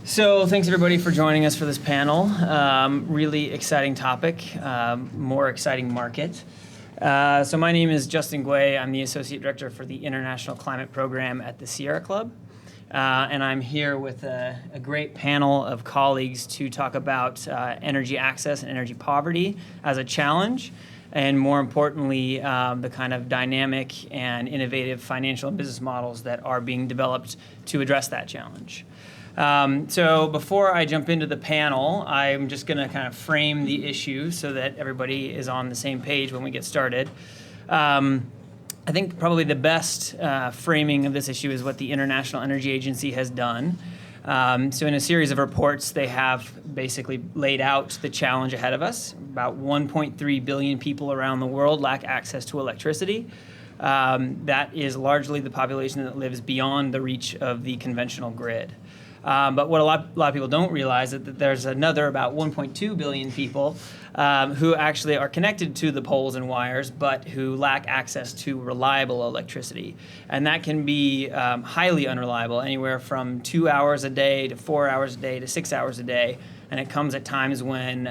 So thanks everybody for joining us for this panel. Really exciting topic, more exciting market. So my name is Justin Guay. I'm the Associate Director for the International Climate Program at the Sierra Club. And I'm here with a great panel of colleagues to talk about energy access and energy poverty as a challenge, and more importantly, the kind of dynamic and innovative financial and business models that are being developed to address that challenge. So before I jump into the panel, I'm just going to kind of frame the issue so that everybody is on the same page when we get started. I think probably the best framing of this issue is what the International Energy Agency has done. So in a series of reports, they have basically laid out the challenge ahead of us. About 1.3 billion people around the world lack access to electricity. That is largely the population that lives beyond the reach of the conventional grid. But what a lot of people don't realize is that there's another about 1.2 billion people who actually are connected to the poles and wires, but who lack access to reliable electricity. And that can be highly unreliable, anywhere from 2 hours a day to 4 hours a day to 6 hours a day. And it comes at times when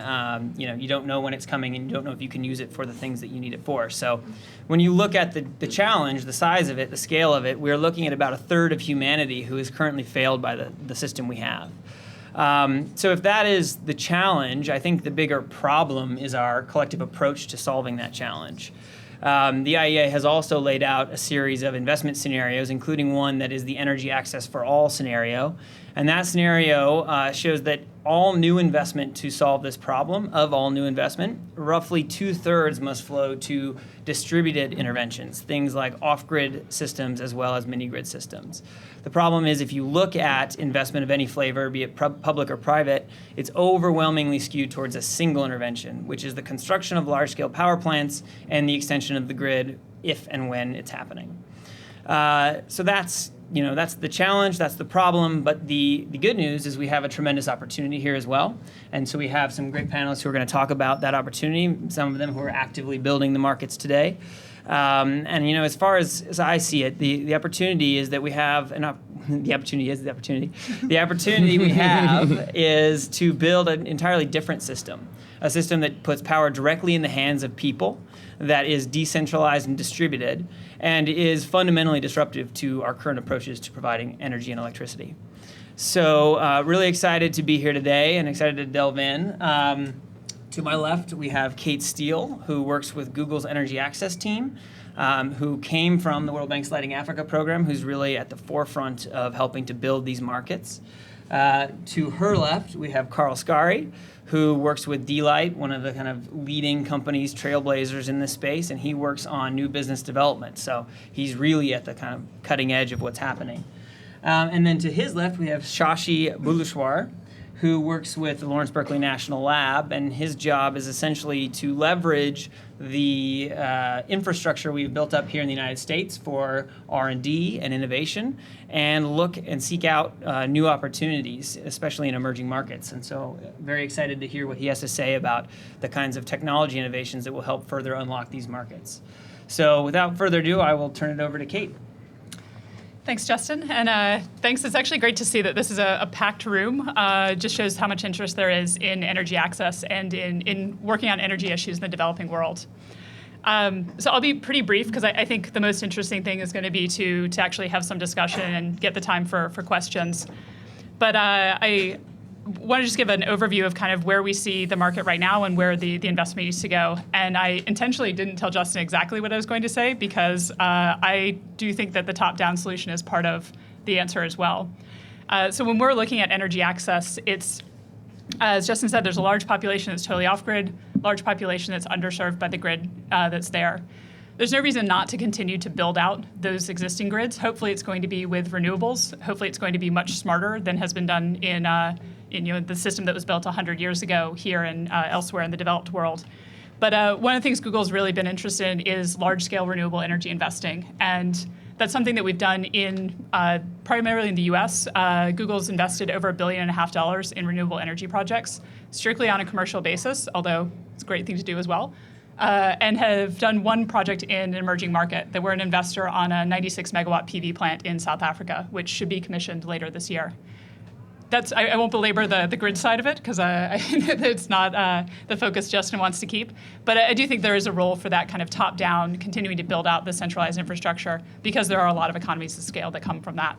you don't know when it's coming and you don't know if you can use it for the things that you need it for. So when you look at the challenge, the size of it, the scale of it, we're looking at about a third of humanity who is currently failed by the system we have. So if that is the challenge, I think the bigger problem is our collective approach to solving that challenge. The IEA has also laid out a series of investment scenarios, including one that is the energy access for all scenario. And that scenario shows that all new investment to solve this problem, of all new investment, roughly 2/3 must flow to distributed interventions, things like off-grid systems as well as mini-grid systems. The problem is if you look at investment of any flavor, be it public or private, it's overwhelmingly skewed towards a single intervention, which is the construction of large-scale power plants and the extension of the grid if and when it's happening. So that's the challenge, that's the problem, but the good news is we have a tremendous opportunity here as well. And so we have some great panelists who are going to talk about that opportunity, some of them who are actively building the markets today. As far as I see it, the opportunity is that we have the opportunity we have is to build an entirely different system, a system that puts power directly in the hands of people, that is decentralized and distributed, and is fundamentally disruptive to our current approaches to providing energy and electricity. So really excited to be here today and excited to delve in. To my left, we have Kate Steele, who works with Google's Energy Access team, who came from the World Bank's Lighting Africa program, who's really at the forefront of helping to build these markets. To her left, we have Carl Scari, who works with D-Light, one of the kind of leading companies, trailblazers in this space, and he works on new business development. So he's really at the kind of cutting edge of what's happening. And then to his left, we have Shashi Bhuleshwar, who works with the Lawrence Berkeley National Lab, and his job is essentially to leverage the infrastructure we've built up here in the United States for R&D and innovation, and look and seek out new opportunities, especially in emerging markets. And so very excited to hear what he has to say about the kinds of technology innovations that will help further unlock these markets. So without further ado, I will turn it over to Kate. Thanks, Justin, and thanks. It's actually great to see that this is a packed room. Just shows how much interest there is in energy access and in working on energy issues in the developing world. So I'll be pretty brief because I think the most interesting thing is going to be to actually have some discussion and get the time for questions. But I want to just give an overview of kind of where we see the market right now and where the investment needs to go. And I intentionally didn't tell Justin exactly what I was going to say because I do think that the top-down solution is part of the answer as well. So when we're looking at energy access, it's, as Justin said, there's a large population that's totally off-grid, large population that's underserved by the grid that's there. There's no reason not to continue to build out those existing grids. Hopefully it's going to be with renewables. Hopefully it's going to be much smarter than has been done in the system that was built 100 years ago here and elsewhere in the developed world. But one of the things Google's really been interested in is large-scale renewable energy investing. And that's something that we've done primarily in the US. Google's invested over $1.5 billion in renewable energy projects, strictly on a commercial basis, although it's a great thing to do as well. And have done one project in an emerging market that we're an investor on a 96 megawatt PV plant in South Africa, which should be commissioned later this year. I won't belabor the grid side of it because it's not the focus Justin wants to keep. But I do think there is a role for that kind of top-down, continuing to build out the centralized infrastructure because there are a lot of economies of scale that come from that.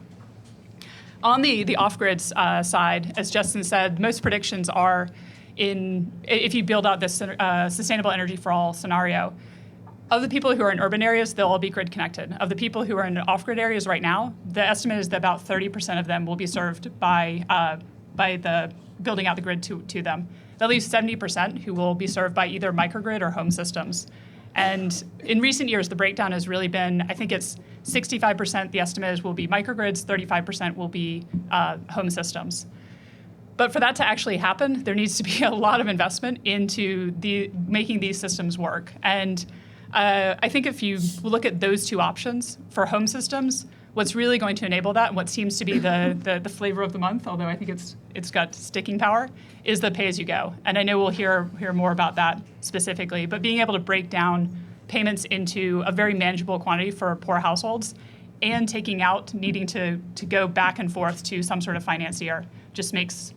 On the off-grid side, as Justin said, most predictions are if you build out this sustainable energy for all scenario, of the people who are in urban areas, they'll all be grid connected. Of the people who are in off-grid areas right now, the estimate is that about 30% of them will be served by the building out the grid to them. That leaves 70% who will be served by either microgrid or home systems. And in recent years, the breakdown has really been, I think it's 65% the estimate is will be microgrids, 35% will be home systems. But for that to actually happen, there needs to be a lot of investment into making these systems work. And I think if you look at those two options for home systems, what's really going to enable that, and what seems to be the flavor of the month, although I think it's got sticking power, is the pay-as-you-go. And I know we'll hear more about that specifically, but being able to break down payments into a very manageable quantity for poor households and taking out needing to go back and forth to some sort of financier just makes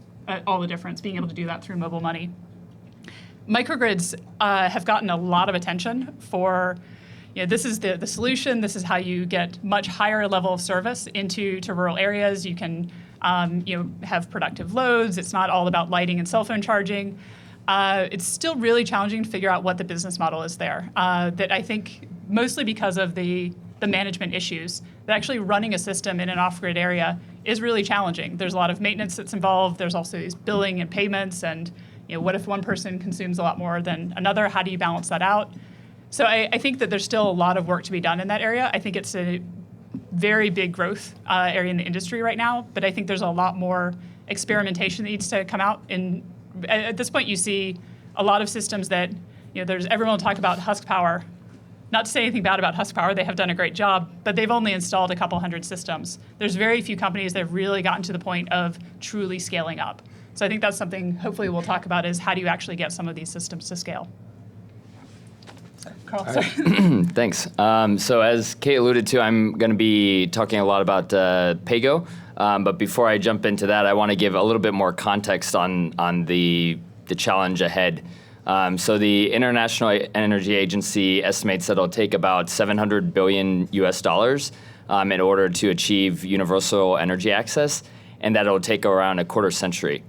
all the difference, being able to do that through mobile money. Microgrids have gotten a lot of attention for, this is the solution. This is how you get much higher level of service into rural areas. You can have productive loads. It's not all about lighting and cell phone charging. It's still really challenging to figure out what the business model is there. That I think mostly because of the management issues, that actually running a system in an off-grid area is really challenging. There's a lot of maintenance that's involved. There's also these billing and payments and what if one person consumes a lot more than another? How do you balance that out? So I think that there's still a lot of work to be done in that area. I think it's a very big growth area in the industry right now, but I think there's a lot more experimentation that needs to come out. And at this point, you see a lot of systems that, everyone will talk about Husk Power. Not to say anything bad about Husk Power, they have done a great job, but they've only installed a couple hundred systems. There's very few companies that have really gotten to the point of truly scaling up. So I think that's something hopefully we'll talk about is how do you actually get some of these systems to scale? Carl, sorry. Thanks. So as Kate alluded to, I'm going to be talking a lot about PAYGO. But before I jump into that, I want to give a little bit more context on the challenge ahead. So the International Energy Agency estimates that it'll take about $700 billion US in order to achieve universal energy access, and that it'll take around a quarter century.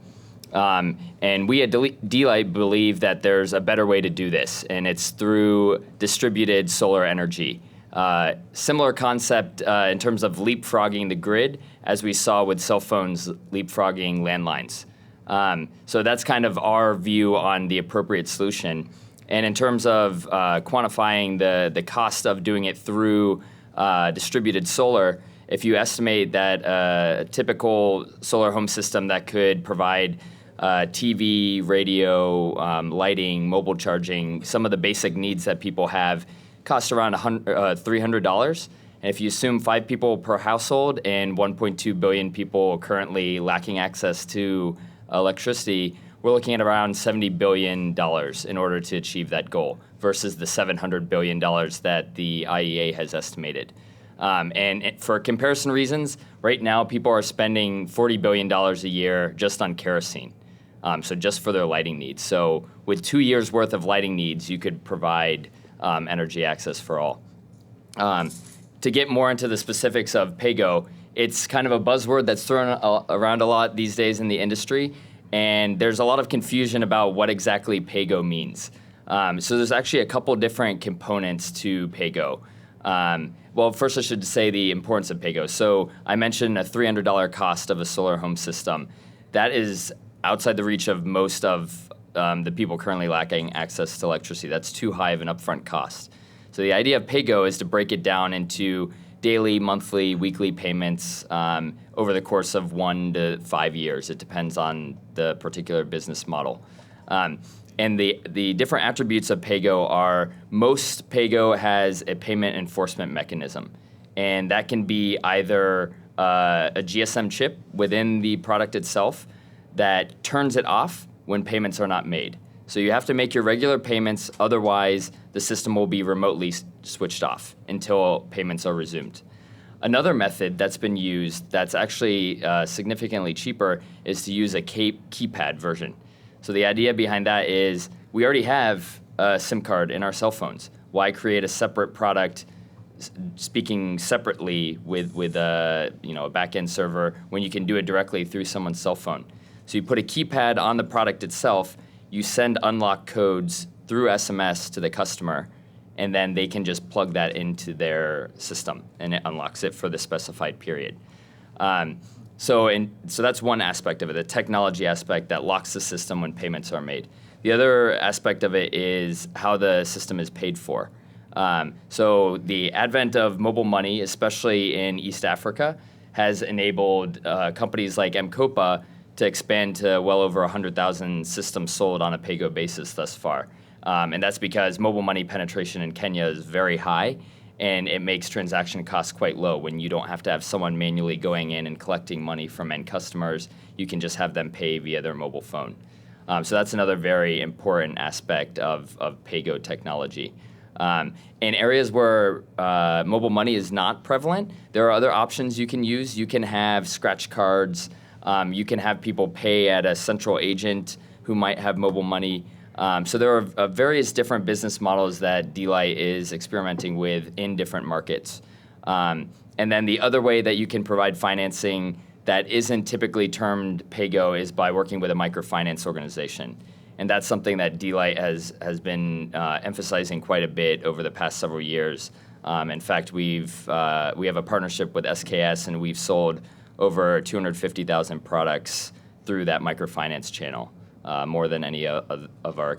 And we at D-Light believe that there's a better way to do this, and it's through distributed solar energy. Similar concept in terms of leapfrogging the grid, as we saw with cell phones leapfrogging landlines. So that's kind of our view on the appropriate solution. And in terms of quantifying the cost of doing it through distributed solar, if you estimate that a typical solar home system that could provide TV, radio, lighting, mobile charging, some of the basic needs that people have cost around $300. And if you assume 5 people per household and 1.2 billion people currently lacking access to electricity, we're looking at around $70 billion in order to achieve that goal versus the $700 billion that the IEA has estimated. And for comparison reasons, right now people are spending $40 billion a year just on kerosene, so just for their lighting needs. So with 2 years' worth of lighting needs, you could provide energy access for all. To get more into the specifics of PAYGO, it's kind of a buzzword that's thrown around a lot these days in the industry, and there's a lot of confusion about what exactly PAYGO means. So there's actually a couple different components to PAYGO. Well, first I should say the importance of PAYGO. So I mentioned a $300 cost of a solar home system. That is outside the reach of most of the people currently lacking access to electricity. That's too high of an upfront cost. So the idea of PAYGO is to break it down into daily, monthly, weekly payments over the course of 1 to 5 years. It depends on the particular business model. And the different attributes of PAYGO are most PAYGO has a payment enforcement mechanism. And that can be either a GSM chip within the product itself that turns it off when payments are not made. So you have to make your regular payments, otherwise the system will be remotely switched off until payments are resumed. Another method that's been used that's actually significantly cheaper is to use a keypad version. So the idea behind that is we already have a SIM card in our cell phones. Why create a separate product speaking separately with a back-end server when you can do it directly through someone's cell phone? So you put a keypad on the product itself, you send unlock codes through SMS to the customer, and then they can just plug that into their system, and it unlocks it for the specified period. So that's one aspect of it, the technology aspect that locks the system when payments are made. The other aspect of it is how the system is paid for. So the advent of mobile money, especially in East Africa, has enabled companies like M-Kopa to expand to well over 100,000 systems sold on a pay-go basis thus far. And that's because mobile money penetration in Kenya is very high, and it makes transaction costs quite low. When you don't have to have someone manually going in and collecting money from end customers, you can just have them pay via their mobile phone. So that's another very important aspect of pay-go technology. In areas where mobile money is not prevalent, there are other options you can use. You can have scratch cards. You can have people pay at a central agent who might have mobile money. So there are various different business models that D-Lite is experimenting with in different markets. And then the other way that you can provide financing that isn't typically termed pay-go is by working with a microfinance organization. And that's something that D-Lite has been emphasizing quite a bit over the past several years. In fact, we have a partnership with SKS, and we've sold over 250,000 products through that microfinance channel, more than any of our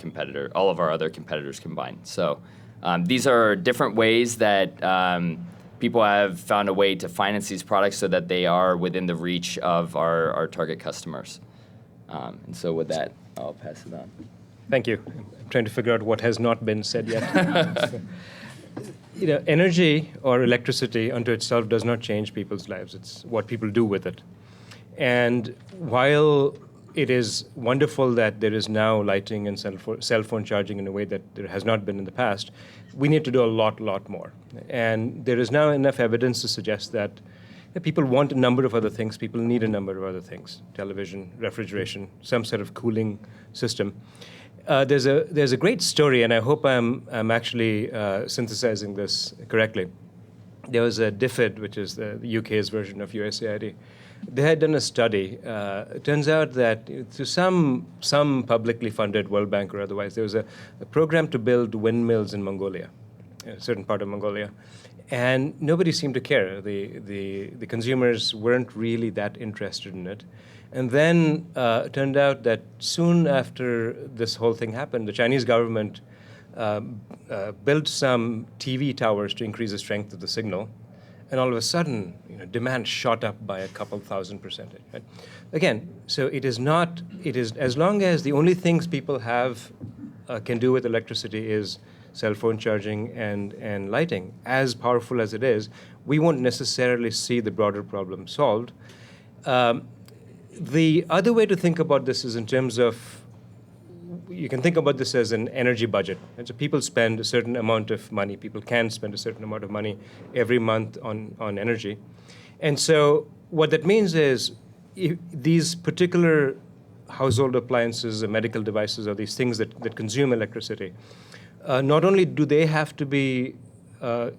all of our other competitors combined. So these are different ways that people have found a way to finance these products so that they are within the reach of our target customers. And so with that, I'll pass it on. Thank you. I'm trying to figure out what has not been said yet. Energy or electricity unto itself does not change people's lives. It's what people do with it. And while it is wonderful that there is now lighting and cell phone charging in a way that there has not been in the past, we need to do a lot more. And there is now enough evidence to suggest that people want a number of other things. People need a number of other things: television, refrigeration, some sort of cooling system. There's a great story, and I hope I'm actually synthesizing this correctly. There was a DFID, which is the UK's version of USAID. They had done a study. It turns out that through some publicly funded World Bank or otherwise, there was a program to build windmills in Mongolia, a certain part of Mongolia. And nobody seemed to care. The consumers weren't really that interested in it. And then it turned out that soon after this whole thing happened, the Chinese government built some TV towers to increase the strength of the signal. And all of a sudden, demand shot up by a couple thousand %. Right? Again, so it is as long as the only things people can do with electricity is cell phone charging and lighting, as powerful as it is, we won't necessarily see the broader problem solved. The other way to think about this is in terms of, you can think about this as an energy budget. And so people spend a certain amount of money. People can spend a certain amount of money every month on energy. And so what that means is these particular household appliances, medical devices, or these things that consume electricity, not only do they have to be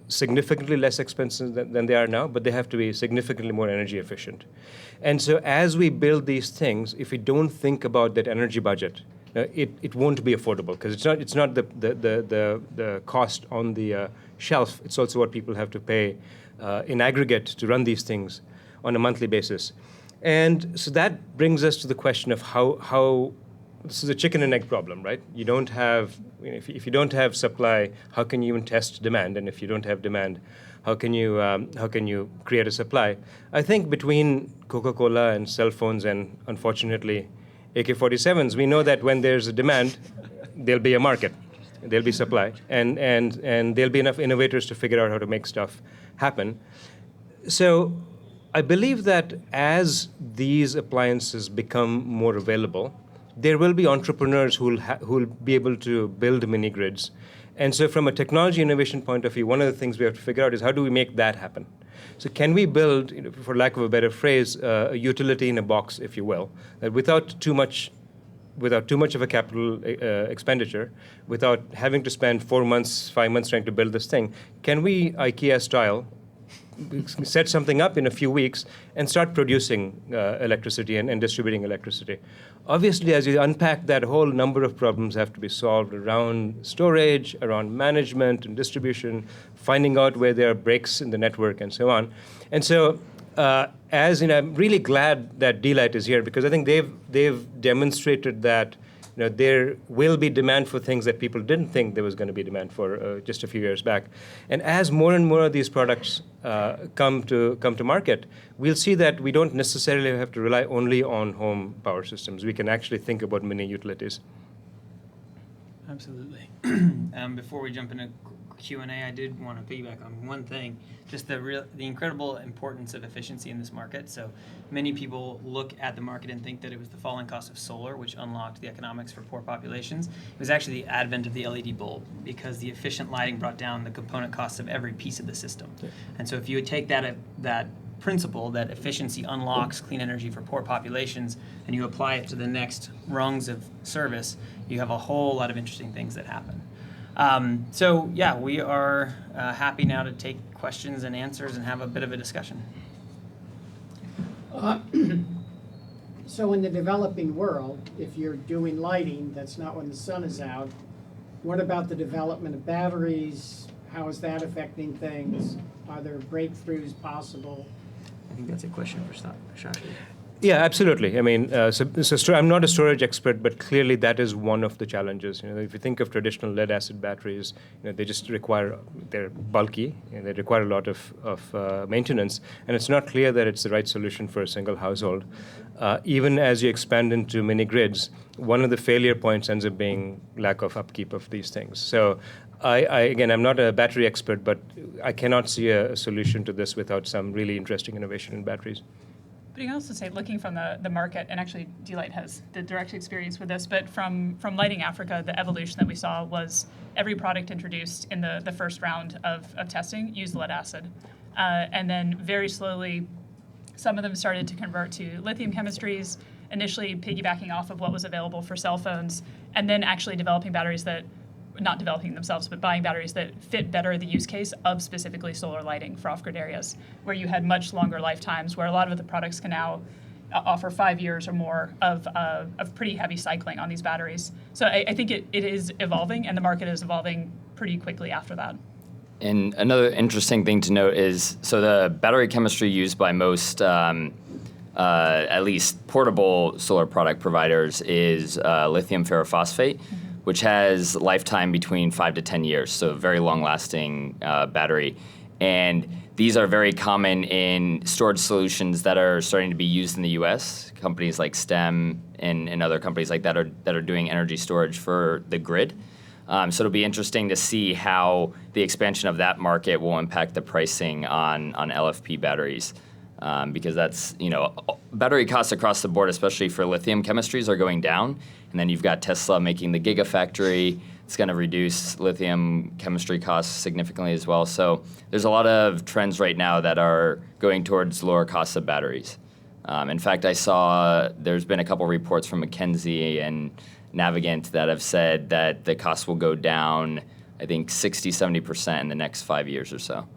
significantly less expensive than they are now, but they have to be significantly more energy efficient. And so as we build these things, if we don't think about that energy budget, it won't be affordable, because it's not the cost on the shelf. It's also what people have to pay in aggregate to run these things on a monthly basis. And so that brings us to the question of how this is a chicken and egg problem, right? You don't have, if you don't have supply, how can you even test demand? And if you don't have demand, how can you create a supply? I think between Coca-Cola and cell phones and, unfortunately, AK-47s, we know that when there's a demand, there'll be a market, there'll be supply, and there'll be enough innovators to figure out how to make stuff happen. So I believe that as these appliances become more available, there will be entrepreneurs who'll be able to build mini grids And so from a technology innovation point of view, one of the things we have to figure out is how do we make that happen? So can we build, for lack of a better phrase, a utility in a box, if you will, that without too much of a capital expenditure, without having to spend 4 months, 5 months trying to build this thing, can we, IKEA style, set something up in a few weeks and start producing electricity and distributing electricity? Obviously, as you unpack that, a whole number of problems have to be solved around storage, around management and distribution, finding out where there are breaks in the network and so on. And so I'm really glad that D-Light is here, because I think they've demonstrated that there will be demand for things that people didn't think there was going to be demand for just a few years back. And as more and more of these products come to market, we'll see that we don't necessarily have to rely only on home power systems. We can actually think about mini utilities. Absolutely. Before we jump into Q&A, I did want to piggyback on one thing, just the incredible importance of efficiency in this market. So many people look at the market and think that it was the falling cost of solar which unlocked the economics for poor populations. It was actually the advent of the LED bulb, because the efficient lighting brought down the component costs of every piece of the system. Yeah. And so if you would take that principle that efficiency unlocks clean energy for poor populations, and you apply it to the next rungs of service, you have a whole lot of interesting things that happen. So yeah, we are happy now to take questions and answers and have a bit of a discussion. So in the developing world, if you're doing lighting, that's not when the sun is out, what about the development of batteries? How is that affecting things? Are there breakthroughs possible? I think that's a question for Shashi. Yeah, absolutely. I mean, I'm not a storage expert, but clearly that is one of the challenges. If you think of traditional lead-acid batteries, they just they're bulky, they require a lot of maintenance, and it's not clear that it's the right solution for a single household. Even as you expand into mini grids, one of the failure points ends up being lack of upkeep of these things. So again, I'm not a battery expert, but I cannot see a solution to this without some really interesting innovation in batteries. But you can also say, looking from the market, and actually D-Light has the direct experience with this, but from Lighting Africa, the evolution that we saw was every product introduced in the first round of testing used lead acid. And then very slowly, some of them started to convert to lithium chemistries, initially piggybacking off of what was available for cell phones, and then actually developing batteries that, not developing themselves, but buying batteries that fit better the use case of specifically solar lighting for off-grid areas, where you had much longer lifetimes, where a lot of the products can now offer 5 years or more of pretty heavy cycling on these batteries. So I think it is evolving, and the market is evolving pretty quickly after that. And another interesting thing to note is, so the battery chemistry used by most, at least portable solar product providers, is lithium ferrophosphate, which has lifetime between 5 to 10 years, so very long-lasting battery. And these are very common in storage solutions that are starting to be used in the U.S. Companies like STEM and other companies like that are doing energy storage for the grid. So it'll be interesting to see how the expansion of that market will impact the pricing on LFP batteries. Because that's, battery costs across the board, especially for lithium chemistries, are going down. And then you've got Tesla making the Gigafactory. It's going to reduce lithium chemistry costs significantly as well. So there's a lot of trends right now that are going towards lower costs of batteries. In fact, I saw there's been a couple reports from McKinsey and Navigant that have said that the costs will go down, I think, 60-70% in the next 5 years or so.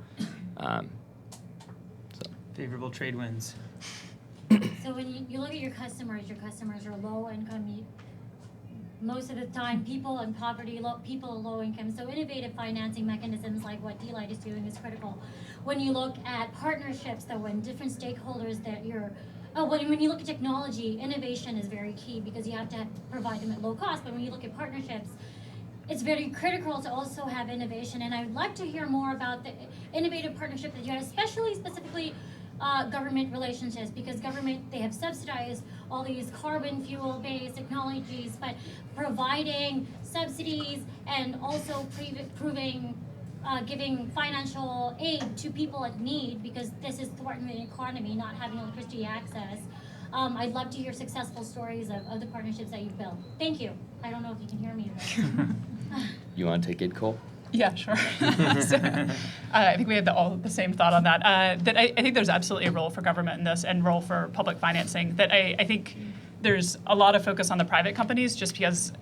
Favorable trade winds. So when you look at your customers are low income. Most of the time, people in poverty, people are low income. So innovative financing mechanisms like what D-Light is doing is critical. When you look at partnerships, though, when different stakeholders that when you look at technology, innovation is very key because you have to provide them at low cost. But when you look at partnerships, it's very critical to also have innovation. And I would like to hear more about the innovative partnership that you have, specifically government relationships, because government, they have subsidized all these carbon fuel-based technologies, but providing subsidies and also giving financial aid to people at need, because this is thwarting the economy, not having electricity access. I'd love to hear successful stories of the partnerships that you've built. Thank you. I don't know if you can hear me. You want to take it, Cole? Yeah, sure. I think we had all the same thought on that. That I think there's absolutely a role for government in this and role for public financing. That I think there's a lot of focus on the private companies just because,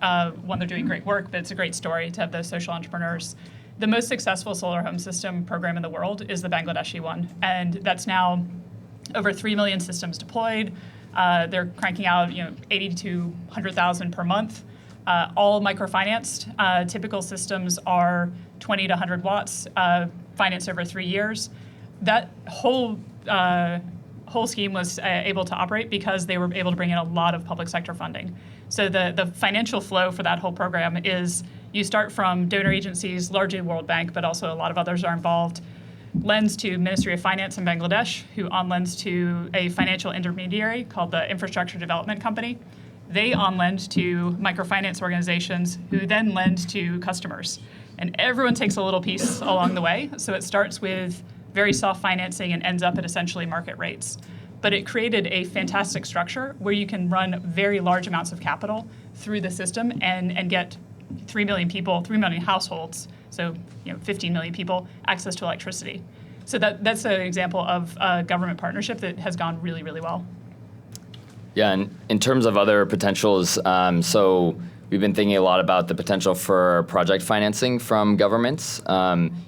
one, they're doing great work, but it's a great story to have those social entrepreneurs. The most successful solar home system program in the world is the Bangladeshi one, and that's now over 3 million systems deployed. They're cranking out 80 to 100,000 per month. All microfinanced. Typical systems are 20 to 100 watts, financed over 3 years. That whole scheme was able to operate because they were able to bring in a lot of public sector funding. So the financial flow for that whole program is you start from donor agencies, largely World Bank, but also a lot of others are involved, lends to Ministry of Finance in Bangladesh, who on-lends to a financial intermediary called the Infrastructure Development Company. They on-lend to microfinance organizations who then lend to customers. And everyone takes a little piece along the way. So it starts with very soft financing and ends up at essentially market rates. But it created a fantastic structure where you can run very large amounts of capital through the system and get 3 million people, 3 million households, so 15 million people, access to electricity. So that's an example of a government partnership that has gone really, really well. Yeah, and in terms of other potentials, so we've been thinking a lot about the potential for project financing from governments.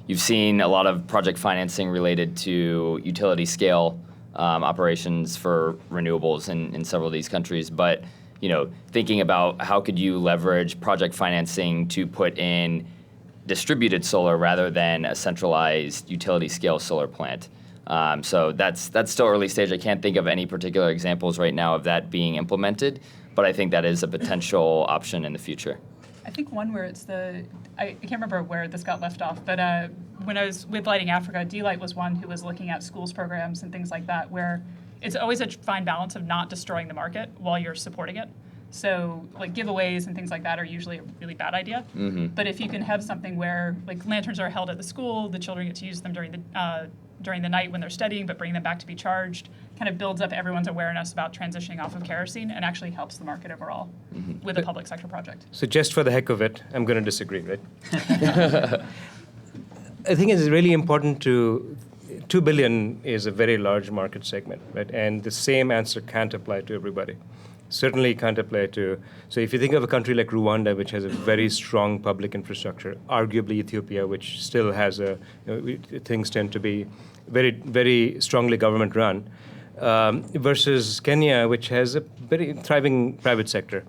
You've seen a lot of project financing related to utility scale operations for renewables in several of these countries, but thinking about how could you leverage project financing to put in distributed solar rather than a centralized utility scale solar plant. So that's still early stage. I can't think of any particular examples right now of that being implemented, but I think that is a potential option in the future. I think one where I can't remember where this got left off, but when I was with Lighting Africa, D-Light was one who was looking at schools programs and things like that, where it's always a fine balance of not destroying the market while you're supporting it. So like giveaways and things like that are usually a really bad idea. Mm-hmm. But if you can have something where like lanterns are held at the school, the children get to use them during the night when they're studying, but bring them back to be charged, kind of builds up everyone's awareness about transitioning off of kerosene and actually helps the market overall with a public sector project. So just for the heck of it, I'm going to disagree, right? I think it's really important 2 billion is a very large market segment, right? And the same answer can't apply to everybody. Certainly can't apply to, so if you think of a country like Rwanda, which has a very strong public infrastructure, arguably Ethiopia, which still has things tend to be very, very strongly government run, versus Kenya, which has a very thriving private sector.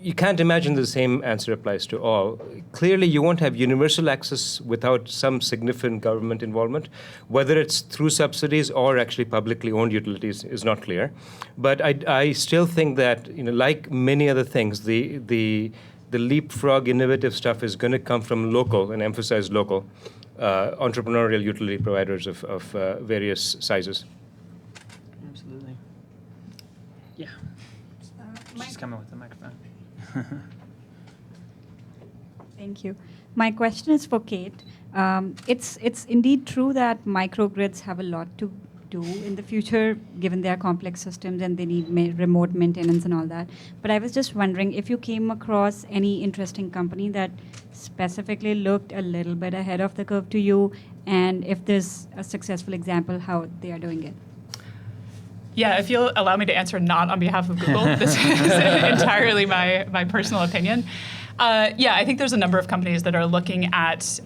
You can't imagine the same answer applies to all. Clearly, you won't have universal access without some significant government involvement. Whether it's through subsidies or actually publicly owned utilities is not clear. But I still think that, like many other things, the leapfrog innovative stuff is going to come from local, and emphasize local, entrepreneurial utility providers of various sizes. Absolutely. Yeah. She's coming with the microphone. Thank you. My question is for Kate. It's indeed true that microgrids have a lot to do in the future, given their complex systems and they need remote maintenance and all that. But I was just wondering if you came across any interesting company that specifically looked a little bit ahead of the curve to you, and if there's a successful example, how they are doing it. Yeah, if you'll allow me to answer not on behalf of Google, this is entirely my personal opinion. I think there's a number of companies that are looking at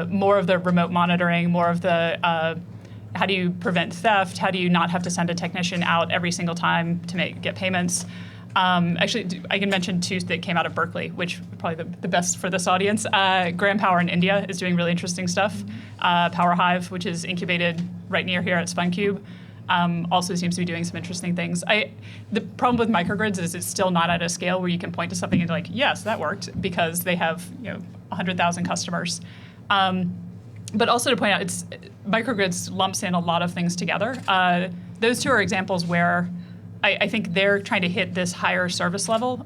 more of the remote monitoring, more of the how do you prevent theft, how do you not have to send a technician out every single time to get payments. Actually, I can mention two that came out of Berkeley, which are probably the best for this audience. Gram Power in India is doing really interesting stuff. Power Hive, which is incubated right near here at SpunCube, also seems to be doing some interesting things. The problem with microgrids is it's still not at a scale where you can point to something and be like, yes, that worked, because they have 100,000 customers. But also to point out, microgrids lumps in a lot of things together. Those two are examples where I think they're trying to hit this higher service level.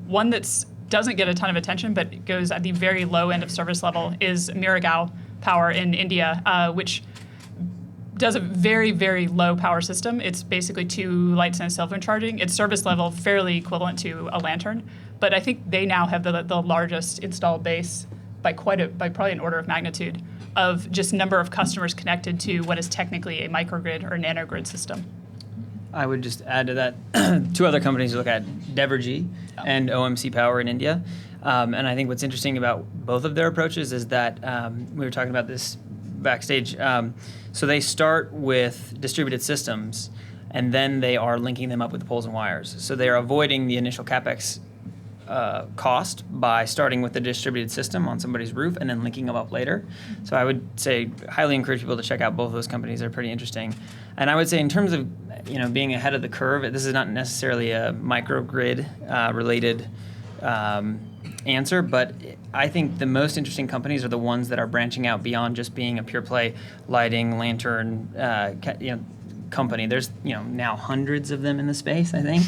One that doesn't get a ton of attention but goes at the very low end of service level is Miragaon Power in India, which does a very, very low power system. It's basically 2 lights and a cell phone charging. Its service level fairly equivalent to a lantern, but I think they now have the largest installed base by probably an order of magnitude of just number of customers connected to what is technically a microgrid or nanogrid system. I would just add to that two other companies to look at, Devergy and OMC Power in India. And I think what's interesting about both of their approaches is that we were talking about this backstage. So they start with distributed systems, and then they are linking them up with poles and wires. So they are avoiding the initial CapEx cost by starting with the distributed system on somebody's roof and then linking them up later. So I would say highly encourage people to check out both of those companies. They're pretty interesting. And I would say in terms of being ahead of the curve, this is not necessarily a microgrid related answer, but I think the most interesting companies are the ones that are branching out beyond just being a pure play lighting, lantern, company. There's now hundreds of them in the space, I think.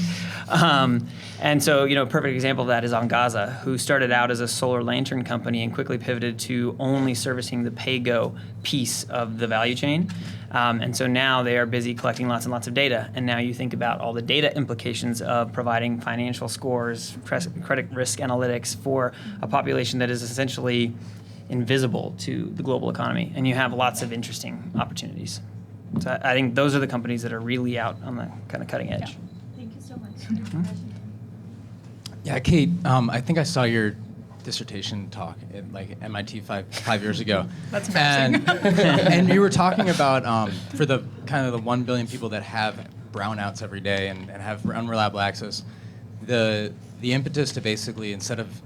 And so a perfect example of that is Ongaza, who started out as a solar lantern company and quickly pivoted to only servicing the pay-go piece of the value chain. And so now they are busy collecting lots and lots of data. And now you think about all the data implications of providing financial scores, credit risk analytics for a population that is essentially invisible to the global economy. And you have lots of interesting opportunities. So I think those are the companies that are really out on the kind of cutting edge. Yeah. Thank you so much. Yeah, Kate, I think I saw your dissertation talk at MIT five years ago. That's embarrassing. And you were talking about for the kind of the 1 billion people that have brownouts every day and have unreliable access, the impetus to basically, instead of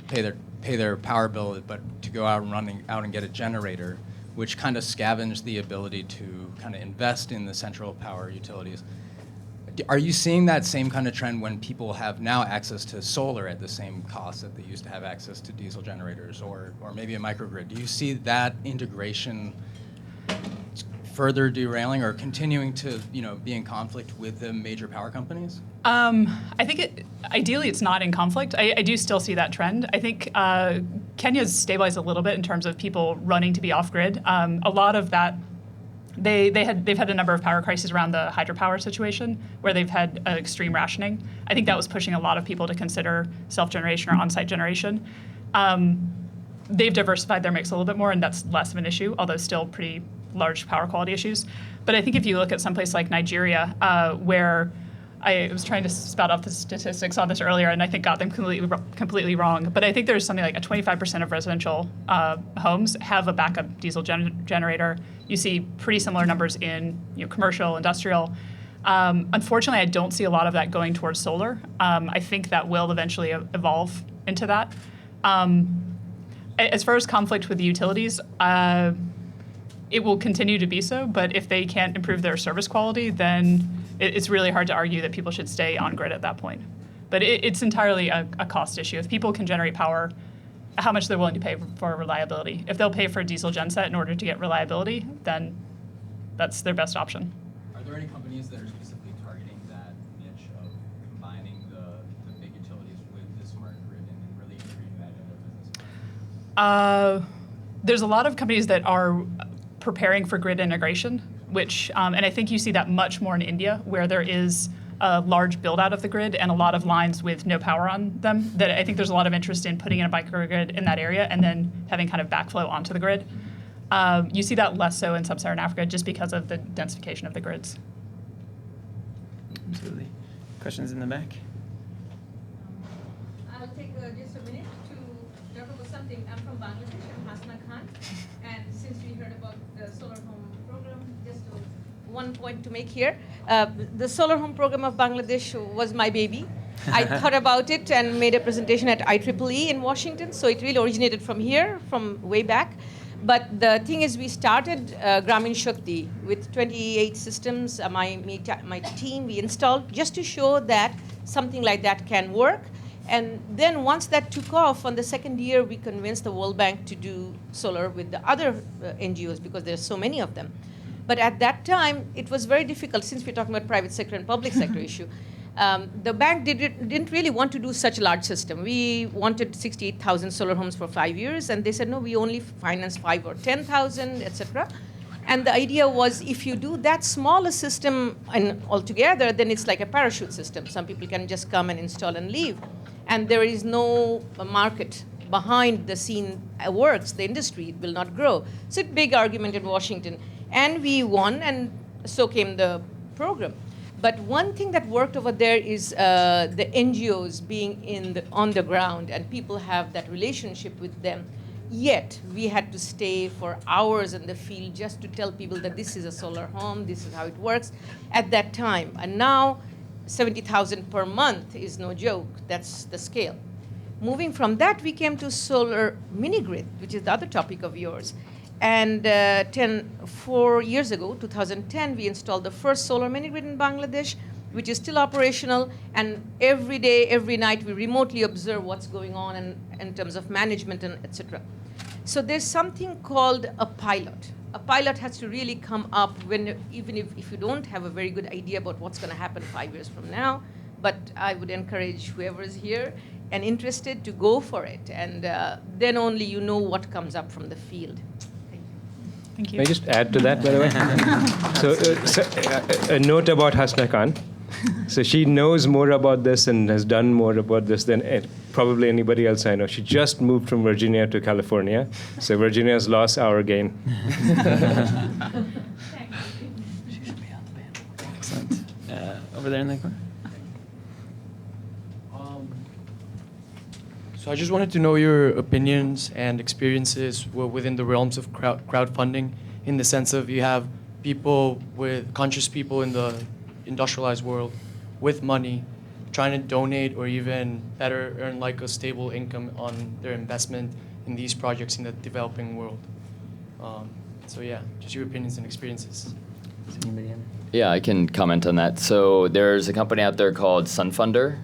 pay their power bill, but to go out and get a generator, which kind of scavenged the ability to kind of invest in the central power utilities. Are you seeing that same kind of trend when people have now access to solar at the same cost that they used to have access to diesel generators or maybe a microgrid? Do you see that integration further derailing or continuing to be in conflict with the major power companies? I think ideally it's not in conflict. I do still see that trend. I think Kenya's stabilized a little bit in terms of people running to be off grid. A lot of that, they've had a number of power crises around the hydropower situation where they've had extreme rationing. I think that was pushing a lot of people to consider self-generation or on-site generation. They've diversified their mix a little bit more, and that's less of an issue, although still pretty large power quality issues. But I think if you look at someplace like Nigeria, where I was trying to spout off the statistics on this earlier, and I think got them completely wrong. But I think there's something like 25% of residential homes have a backup diesel generator. You see pretty similar numbers in commercial, industrial. Unfortunately, I don't see a lot of that going towards solar. I think that will eventually evolve into that. As far as conflict with the utilities, it will continue to be so. But if they can't improve their service quality, then it's really hard to argue that people should stay on grid at that point. But it's entirely a cost issue. If people can generate power, how much they're willing to pay for reliability. If they'll pay for a diesel genset in order to get reliability, then that's their best option. Are there any companies that are specifically targeting that niche of combining the big utilities with the smart grid and really integrating that into their business? There's a lot of companies that are preparing for grid integration, which, and I think you see that much more in India, where there is a large build out of the grid and a lot of lines with no power on them, that I think there's a lot of interest in putting in a microgrid in that area and then having kind of backflow onto the grid. You see that less so in sub-Saharan Africa just because of the densification of the grids. Absolutely. Questions in the back? I'll take just a minute to talk about something. I'm from Bangladesh, I'm Hasna Khan, and since we heard about the solar home program, just one point to make here. The solar home program of Bangladesh was my baby. I thought about it and made a presentation at IEEE in Washington, so it really originated from here, from way back. But the thing is, we started Gramin Shakti with 28 systems. My team, we installed just to show that something like that can work. And then once that took off, on the second year, we convinced the World Bank to do solar with the other NGOs because there's so many of them. But at that time, it was very difficult, since we're talking about private sector and public sector issue. The bank didn't really want to do such a large system. We wanted 68,000 solar homes for 5 years, and they said, no, we only finance 5 or 10,000, etc. And the idea was, if you do that small a system and altogether, then it's like a parachute system. Some people can just come and install and leave. And there is no market behind the scene works, the industry, it will not grow. So, big argument in Washington. And we won, and so came the program. But one thing that worked over there is the NGOs being on the ground, and people have that relationship with them. Yet, we had to stay for hours in the field just to tell people that this is a solar home, this is how it works at that time. And now, 70,000 per month is no joke. That's the scale. Moving from that, we came to solar mini-grid, which is the other topic of yours. And 4 years ago, 2010, we installed the first solar mini-grid in Bangladesh, which is still operational. And every day, every night, we remotely observe what's going on in terms of management and et cetera. So there's something called a pilot. A pilot has to really come up even if you don't have a very good idea about what's going to happen 5 years from now. But I would encourage whoever is here and interested to go for it. And then only you know what comes up from the field. Thank you. Can I just add to that, by the way? A note about Hasna Khan. So she knows more about this and has done more about this than probably anybody else I know. She just moved from Virginia to California. So Virginia's loss, our gain. Excellent. Over there in the corner. So I just wanted to know your opinions and experiences within the realms of crowdfunding, in the sense of you have conscious people in the industrialized world with money trying to donate or even better earn like a stable income on their investment in these projects in the developing world. So yeah, just your opinions and experiences. Is anybody in? Yeah, I can comment on that. So there's a company out there called Sunfunder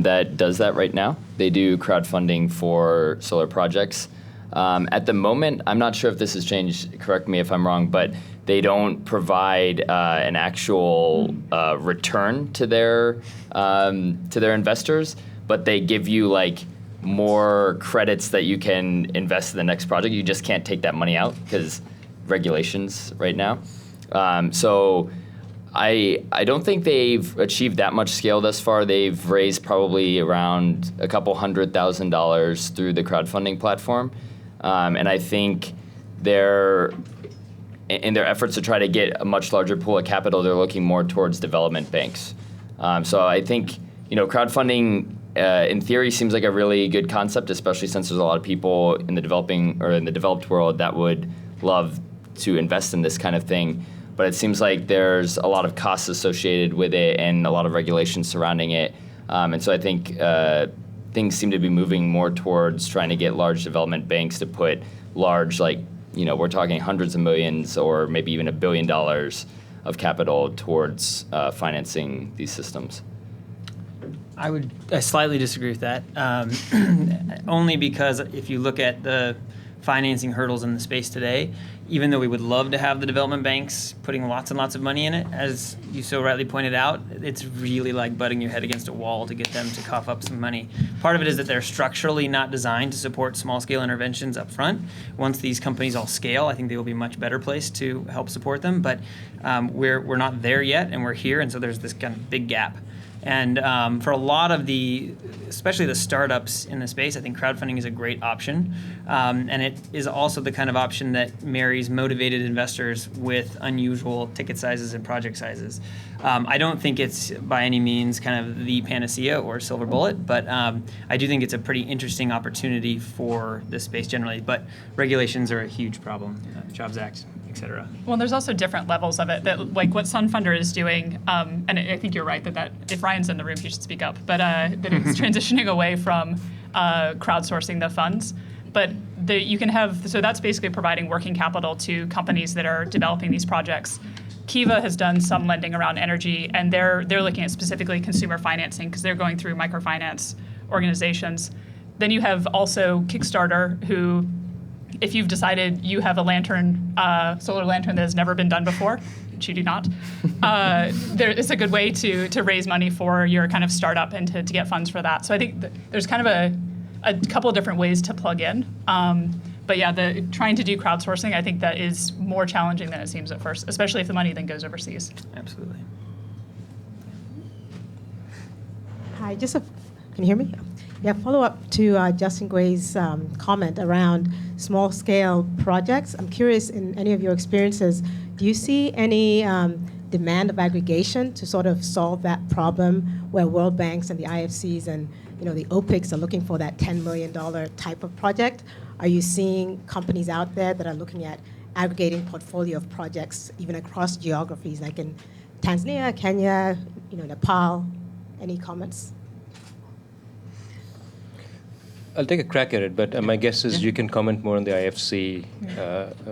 that does that right now. They do crowdfunding for solar projects. At the moment, I'm not sure if this has changed, correct me if I'm wrong, but they don't provide an actual return to their investors, but they give you like more credits that you can invest in the next project. You just can't take that money out because regulations right now. So I don't think they've achieved that much scale thus far. They've raised probably around a couple $100,000 through the crowdfunding platform. And I think in their efforts to try to get a much larger pool of capital, they're looking more towards development banks. So I think, crowdfunding in theory seems like a really good concept, especially since there's a lot of people in the developed world that would love to invest in this kind of thing. But it seems like there's a lot of costs associated with it and a lot of regulations surrounding it. And so I think things seem to be moving more towards trying to get large development banks to put large, we're talking hundreds of millions or maybe even $1 billion of capital towards financing these systems. I slightly disagree with that, only because if you look at the financing hurdles in the space today, even though we would love to have the development banks putting lots and lots of money in it, as you so rightly pointed out, it's really like butting your head against a wall to get them to cough up some money. Part of it is that they're structurally not designed to support small-scale interventions up front. Once these companies all scale, I think they will be a much better place to help support them, but we're not there yet, and we're here, and so there's this kind of big gap. And for a lot of especially the startups in the space, I think crowdfunding is a great option. And it is also the kind of option that marries motivated investors with unusual ticket sizes and project sizes. I don't think it's by any means kind of the panacea or silver bullet, but I do think it's a pretty interesting opportunity for this space generally. But regulations are a huge problem, Jobs Act, et cetera. Well, there's also different levels of it. That, like what Sunfunder is doing, and I think you're right that if Ryan's in the room, he should speak up. But that it's transitioning away from crowdsourcing the funds. But you can have, so that's basically providing working capital to companies that are developing these projects. Kiva has done some lending around energy, and they're looking at specifically consumer financing because they're going through microfinance organizations. Then you have also Kickstarter, who, if you've decided you have a solar lantern that has never been done before, which you do not, it's a good way to raise money for your kind of startup and to get funds for that. So I think there's kind of a couple of different ways to plug in. But yeah, trying to do crowdsourcing, I think that is more challenging than it seems at first, especially if the money then goes overseas. Absolutely. Hi, can you hear me? Yeah, follow up to Justin Guay's comment around small scale projects. I'm curious, in any of your experiences, do you see any demand of aggregation to sort of solve that problem where World Banks and the IFCs and the OPICs are looking for that $10 million type of project? Are you seeing companies out there that are looking at aggregating portfolio of projects even across geographies like in Tanzania, Kenya, Nepal? Any comments? I'll take a crack at it, but my guess is you can comment more on the IFC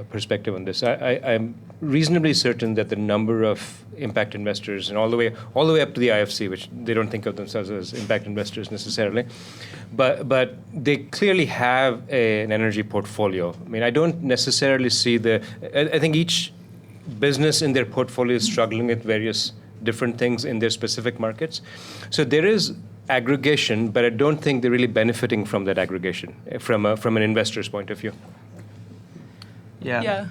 perspective on this. I'm reasonably certain that the number of impact investors, and all the way up to the IFC, which they don't think of themselves as impact investors necessarily, but they clearly have an energy portfolio. I mean, I don't necessarily see I think each business in their portfolio is struggling with various different things in their specific markets. So there is aggregation, but I don't think they're really benefiting from that aggregation from an investor's point of view. Yeah.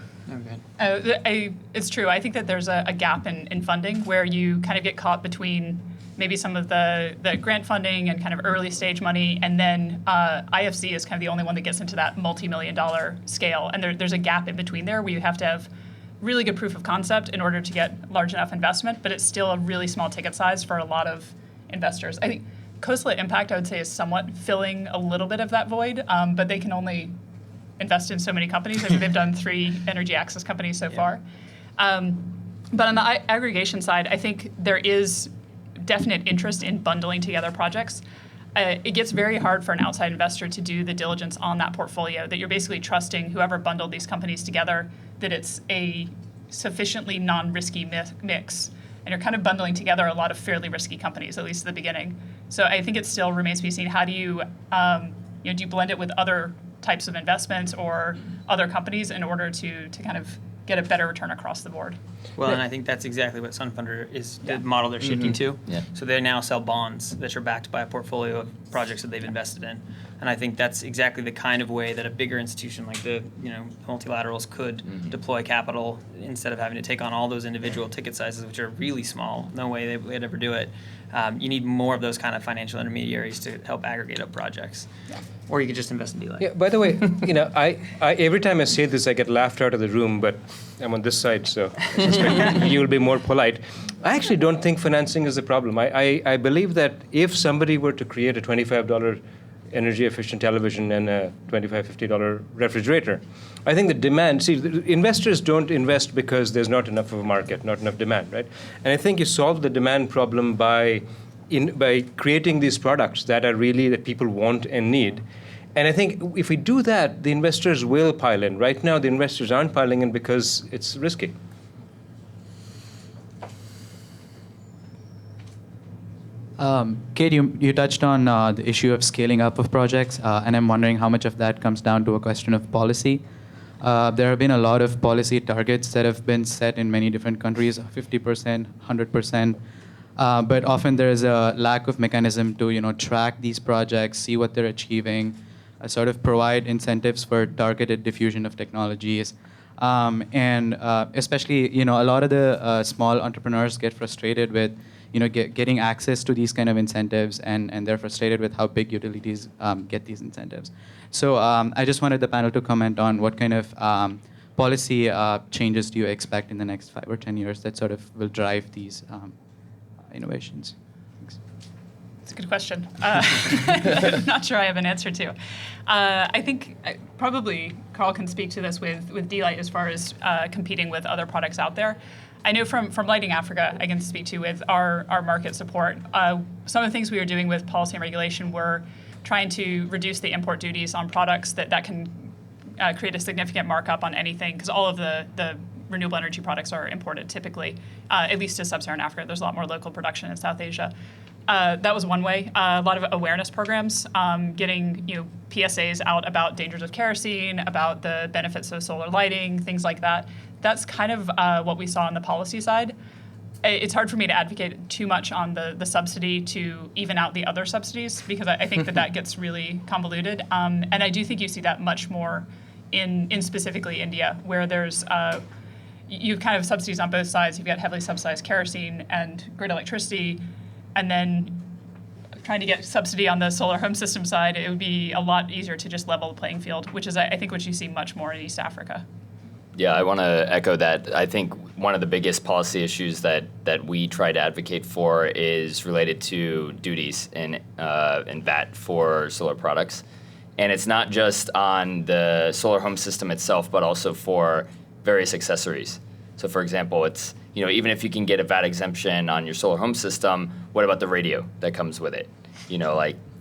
Okay. It's true. I think that there's a gap in funding where you kind of get caught between maybe some of the grant funding and kind of early stage money, and then IFC is kind of the only one that gets into that multi-million-dollar scale. And there's a gap in between there where you have to have really good proof of concept in order to get large enough investment, but it's still a really small ticket size for a lot of investors. I think Coastal Impact, I would say, is somewhat filling a little bit of that void, but they can only invest in so many companies. I think they've done 3 energy access companies so far. But on the aggregation side, I think there is definite interest in bundling together projects. It gets very hard for an outside investor to do the diligence on that portfolio, that you're basically trusting whoever bundled these companies together, that it's a sufficiently non-risky mix. And you're kind of bundling together a lot of fairly risky companies, at least at the beginning. So I think it still remains to be seen, how do you, do you blend it with other types of investments or other companies in order to kind of get a better return across the board? Well, and I think that's exactly what Sunfunder is, the model they're shifting to. Yeah. So they now sell bonds that are backed by a portfolio of projects that they've invested in. And I think that's exactly the kind of way that a bigger institution like the multilaterals could deploy capital instead of having to take on all those individual ticket sizes, which are really small. No way they'd ever do it. You need more of those kind of financial intermediaries to help aggregate up projects. Yeah. Or you could just invest in DLight. Yeah. By the way, I every time I say this, I get laughed out of the room, but I'm on this side, so I suspect you'll be more polite. I actually don't think financing is a problem. I believe that if somebody were to create a $25 energy-efficient television and a $25, $50 refrigerator, I think the demand, the investors don't invest because there's not enough of a market, not enough demand, right? And I think you solve the demand problem by creating these products that people want and need. And I think if we do that, the investors will pile in. Right now, the investors aren't piling in because it's risky. Kate, you touched on the issue of scaling up of projects, and I'm wondering how much of that comes down to a question of policy. There have been a lot of policy targets that have been set in many different countries, 50%, 100%, but often there is a lack of mechanism to track these projects, see what they're achieving, sort of provide incentives for targeted diffusion of technologies. And especially, a lot of the small entrepreneurs get frustrated with getting access to these kind of incentives, and they're frustrated with how big utilities get these incentives. So I just wanted the panel to comment on what kind of policy changes do you expect in the next 5 or 10 years that sort of will drive these innovations? Thanks. It's a good question. I'm not sure I have an answer to. I think probably Carl can speak to this with DLight as far as competing with other products out there. I know from Lighting Africa, I can speak to with our market support. Some of the things we were doing with policy and regulation were trying to reduce the import duties on products that can create a significant markup on anything, because all of the renewable energy products are imported typically, at least to sub-Saharan Africa. There's a lot more local production in South Asia. That was one way. A lot of awareness programs, getting PSAs out about dangers of kerosene, about the benefits of solar lighting, things like that. That's kind of what we saw on the policy side. It's hard for me to advocate too much on the subsidy to even out the other subsidies, because I think that gets really convoluted. And I do think you see that much more in specifically India, where there's you kind of have subsidies on both sides. You've got heavily subsidized kerosene and grid electricity, and then trying to get subsidy on the solar home system side, it would be a lot easier to just level the playing field, which is, I think, what you see much more in East Africa. Yeah, I want to echo that. I think one of the biggest policy issues that we try to advocate for is related to duties and VAT for solar products. And it's not just on the solar home system itself, but also for various accessories. So for example, it's, even if you can get a VAT exemption on your solar home system, what about the radio that comes with it?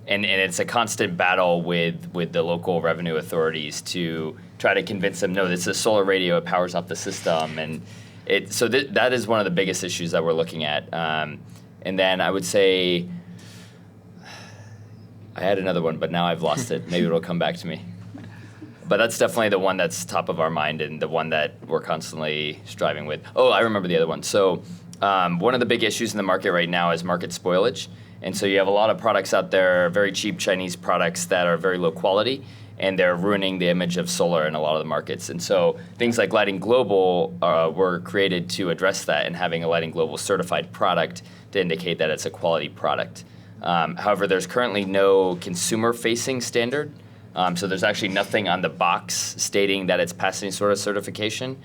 And it's a constant battle with the local revenue authorities to try to convince them, no, this is a solar radio, it powers up the system. And that is one of the biggest issues that we're looking at. And then I would say, I had another one, but now I've lost it. Maybe it'll come back to me. But that's definitely the one that's top of our mind and the one that we're constantly striving with. Oh, I remember the other one. So one of the big issues in the market right now is market spoilage. And so you have a lot of products out there, very cheap Chinese products that are very low quality, and they're ruining the image of solar in a lot of the markets. And so things like Lighting Global were created to address that, and having a Lighting Global certified product to indicate that it's a quality product. However, there's currently no consumer-facing standard. So there's actually nothing on the box stating that it's passing sort of certification.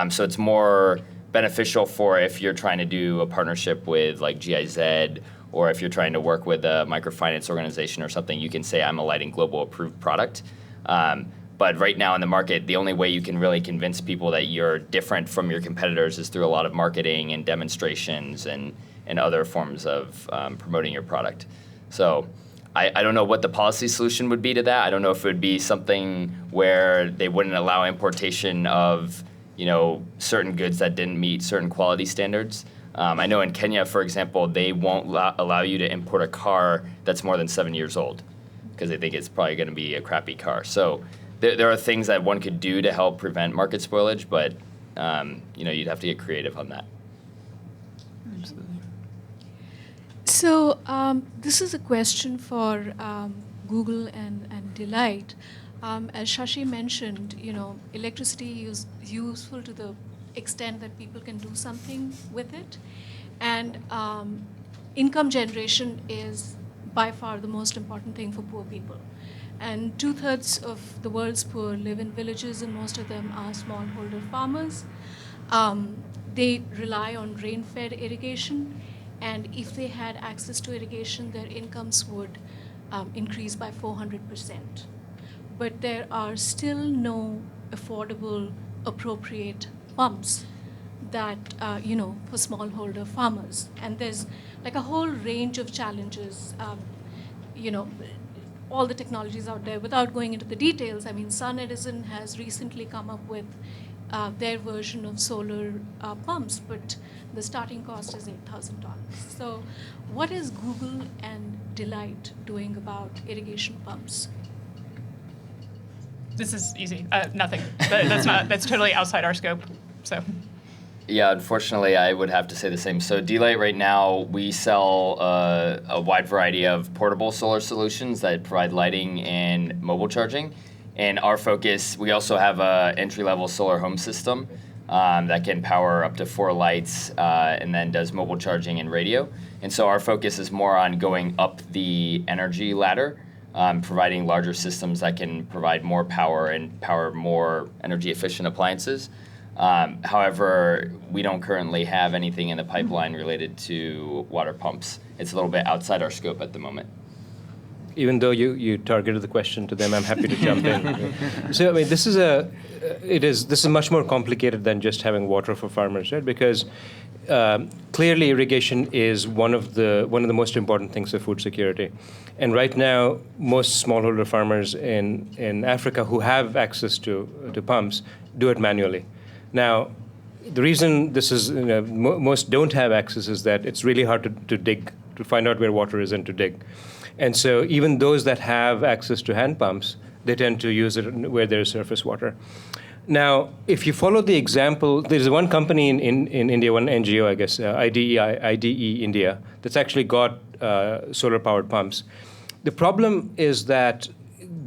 So it's more beneficial for if you're trying to do a partnership with like GIZ, or if you're trying to work with a microfinance organization or something, you can say I'm a Lighting Global approved product. But right now in the market, the only way you can really convince people that you're different from your competitors is through a lot of marketing and demonstrations and other forms of promoting your product. So I don't know what the policy solution would be to that. I don't know if it would be something where they wouldn't allow importation of certain goods that didn't meet certain quality standards. I know in Kenya, for example, they won't allow you to import a car that's more than 7 years old because they think it's probably going to be a crappy car. So there are things that one could do to help prevent market spoilage, but you'd have to get creative on that. So this is a question for Google and Delight. As Shashi mentioned, electricity is useful to the extent that people can do something with it. And income generation is by far the most important thing for poor people. And 2/3 of the world's poor live in villages, and most of them are smallholder farmers. They rely on rain-fed irrigation, and if they had access to irrigation, their incomes would increase by 400%. But there are still no affordable, appropriate pumps that, for smallholder farmers. And there's like a whole range of challenges, all the technologies out there. Without going into the details, Sun Edison has recently come up with their version of solar pumps, but the starting cost is $8,000. So what is Google and Delight doing about irrigation pumps? This is easy. Nothing. That's totally outside our scope. So. Yeah, unfortunately, I would have to say the same. So Delight right now, we sell a wide variety of portable solar solutions that provide lighting and mobile charging. And our focus, we also have a entry-level solar home system that can power up to 4 lights and then does mobile charging and radio. And so our focus is more on going up the energy ladder, providing larger systems that can provide more power and power more energy-efficient appliances. However, we don't currently have anything in the pipeline related to water pumps. It's a little bit outside our scope at the moment. Even though you targeted the question to them, I'm happy to jump in. So this is much more complicated than just having water for farmers, right? Because clearly irrigation is one of the most important things for food security. And right now, most smallholder farmers in Africa who have access to pumps do it manually. Now, the reason this is most don't have access is that it's really hard to dig, to find out where water is and to dig. And so even those that have access to hand pumps, they tend to use it where there's surface water. Now, if you follow the example, there's one company in India, one NGO, I guess, IDE India, that's actually got solar-powered pumps. The problem is that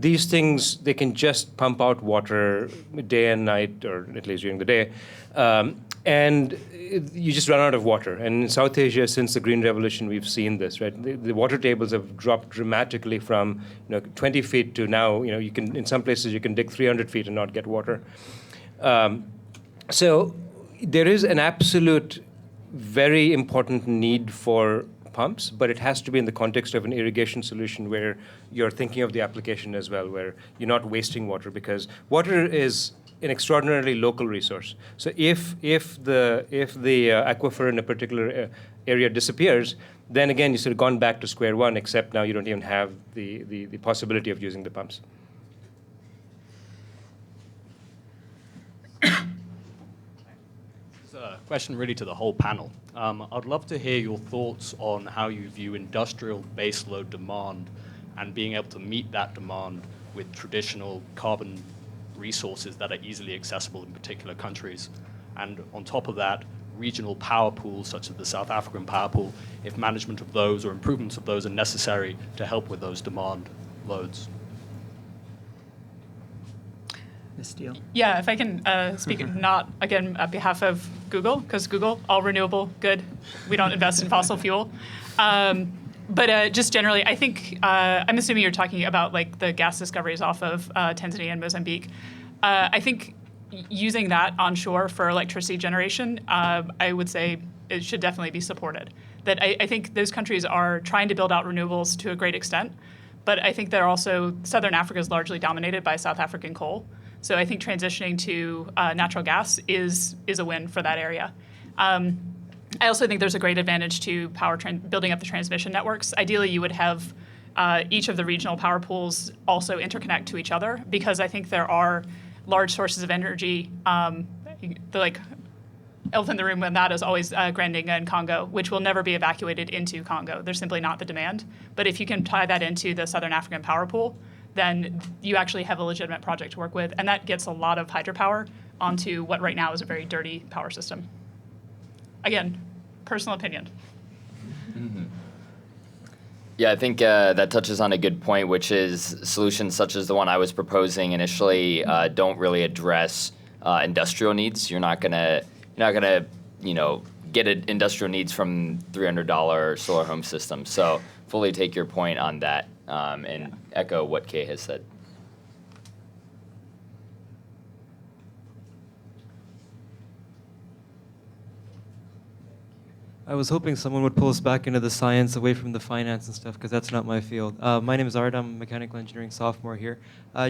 these things, they can just pump out water day and night, or at least during the day. and you just run out of water. And in South Asia, since the Green Revolution, we've seen this, right? The water tables have dropped dramatically from 20 feet to now, you can, in some places you can dig 300 feet and not get water. So there is an absolute very important need for pumps, but it has to be in the context of an irrigation solution where you're thinking of the application as well, where you're not wasting water, because water is an extraordinarily local resource. So if the aquifer in a particular area disappears, then again you sort of gone back to square one, except now you don't even have the possibility of using the pumps. It's a question really to the whole panel. I'd love to hear your thoughts on how you view industrial baseload demand and being able to meet that demand with traditional carbon resources that are easily accessible in particular countries. And on top of that, regional power pools, such as the South African power pool, if management of those or improvements of those are necessary to help with those demand loads. Ms. Steele? Yeah, if I can speak not, again, on behalf of Google, because Google, all renewable, good. We don't invest in fossil fuel. But just generally, I think, I'm assuming you're talking about like the gas discoveries off of Tanzania and Mozambique. I think using that onshore for electricity generation, I would say it should definitely be supported. That I think those countries are trying to build out renewables to a great extent, but I think they're also, Southern Africa is largely dominated by South African coal. So I think transitioning to natural gas is a win for that area. I also think there's a great advantage to building up the transmission networks. Ideally, you would have each of the regional power pools also interconnect to each other, because I think there are large sources of energy. The elephant in the room when that is always Grandinga and Congo, which will never be evacuated into Congo. There's simply not the demand. But if you can tie that into the Southern African power pool, then you actually have a legitimate project to work with. And that gets a lot of hydropower onto what right now is a very dirty power system. Again, personal opinion. Mm-hmm. Yeah, I think that touches on a good point, which is solutions such as the one I was proposing initially don't really address industrial needs. You're not gonna get industrial needs from $300 solar home systems. So fully take your point on that and echo what Kay has said. I was hoping someone would pull us back into the science, away from the finance and stuff, because that's not my field. My name is Art. I'm a mechanical engineering sophomore here.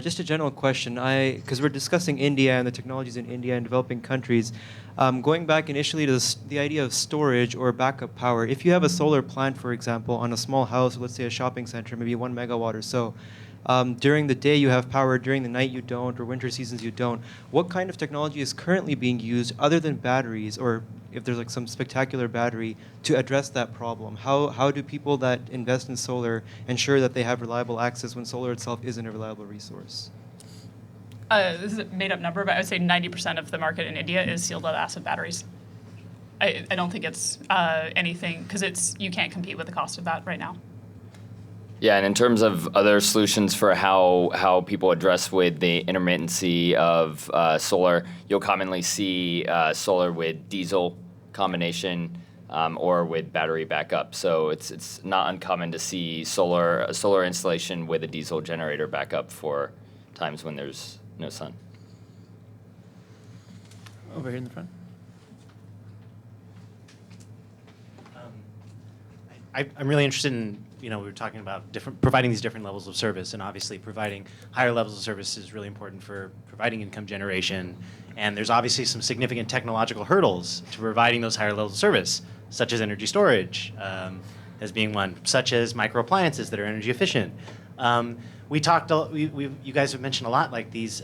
Just a general question. Because we're discussing India and the technologies in India and developing countries. Going back initially to the idea of storage or backup power. If you have a solar plant, for example, on a small house, let's say a shopping center, maybe 1 megawatt or so, during the day you have power, during the night you don't, or winter seasons you don't. What kind of technology is currently being used other than batteries, or if there's like some spectacular battery, to address that problem? How do people that invest in solar ensure that they have reliable access when solar itself isn't a reliable resource? This is a made-up number, but I would say 90% of the market in India is sealed lead acid batteries. I don't think it's anything, because you can't compete with the cost of that right now. Yeah, and in terms of other solutions for how people address with the intermittency of solar, you'll commonly see solar with diesel combination or with battery backup. So it's not uncommon to see a solar installation with a diesel generator backup for times when there's no sun. Over here in the front. I'm really interested in, we were talking about providing these different levels of service, and obviously providing higher levels of service is really important for providing income generation. And there's obviously some significant technological hurdles to providing those higher levels of service, such as energy storage as being one, such as micro appliances that are energy efficient. You guys have mentioned a lot like these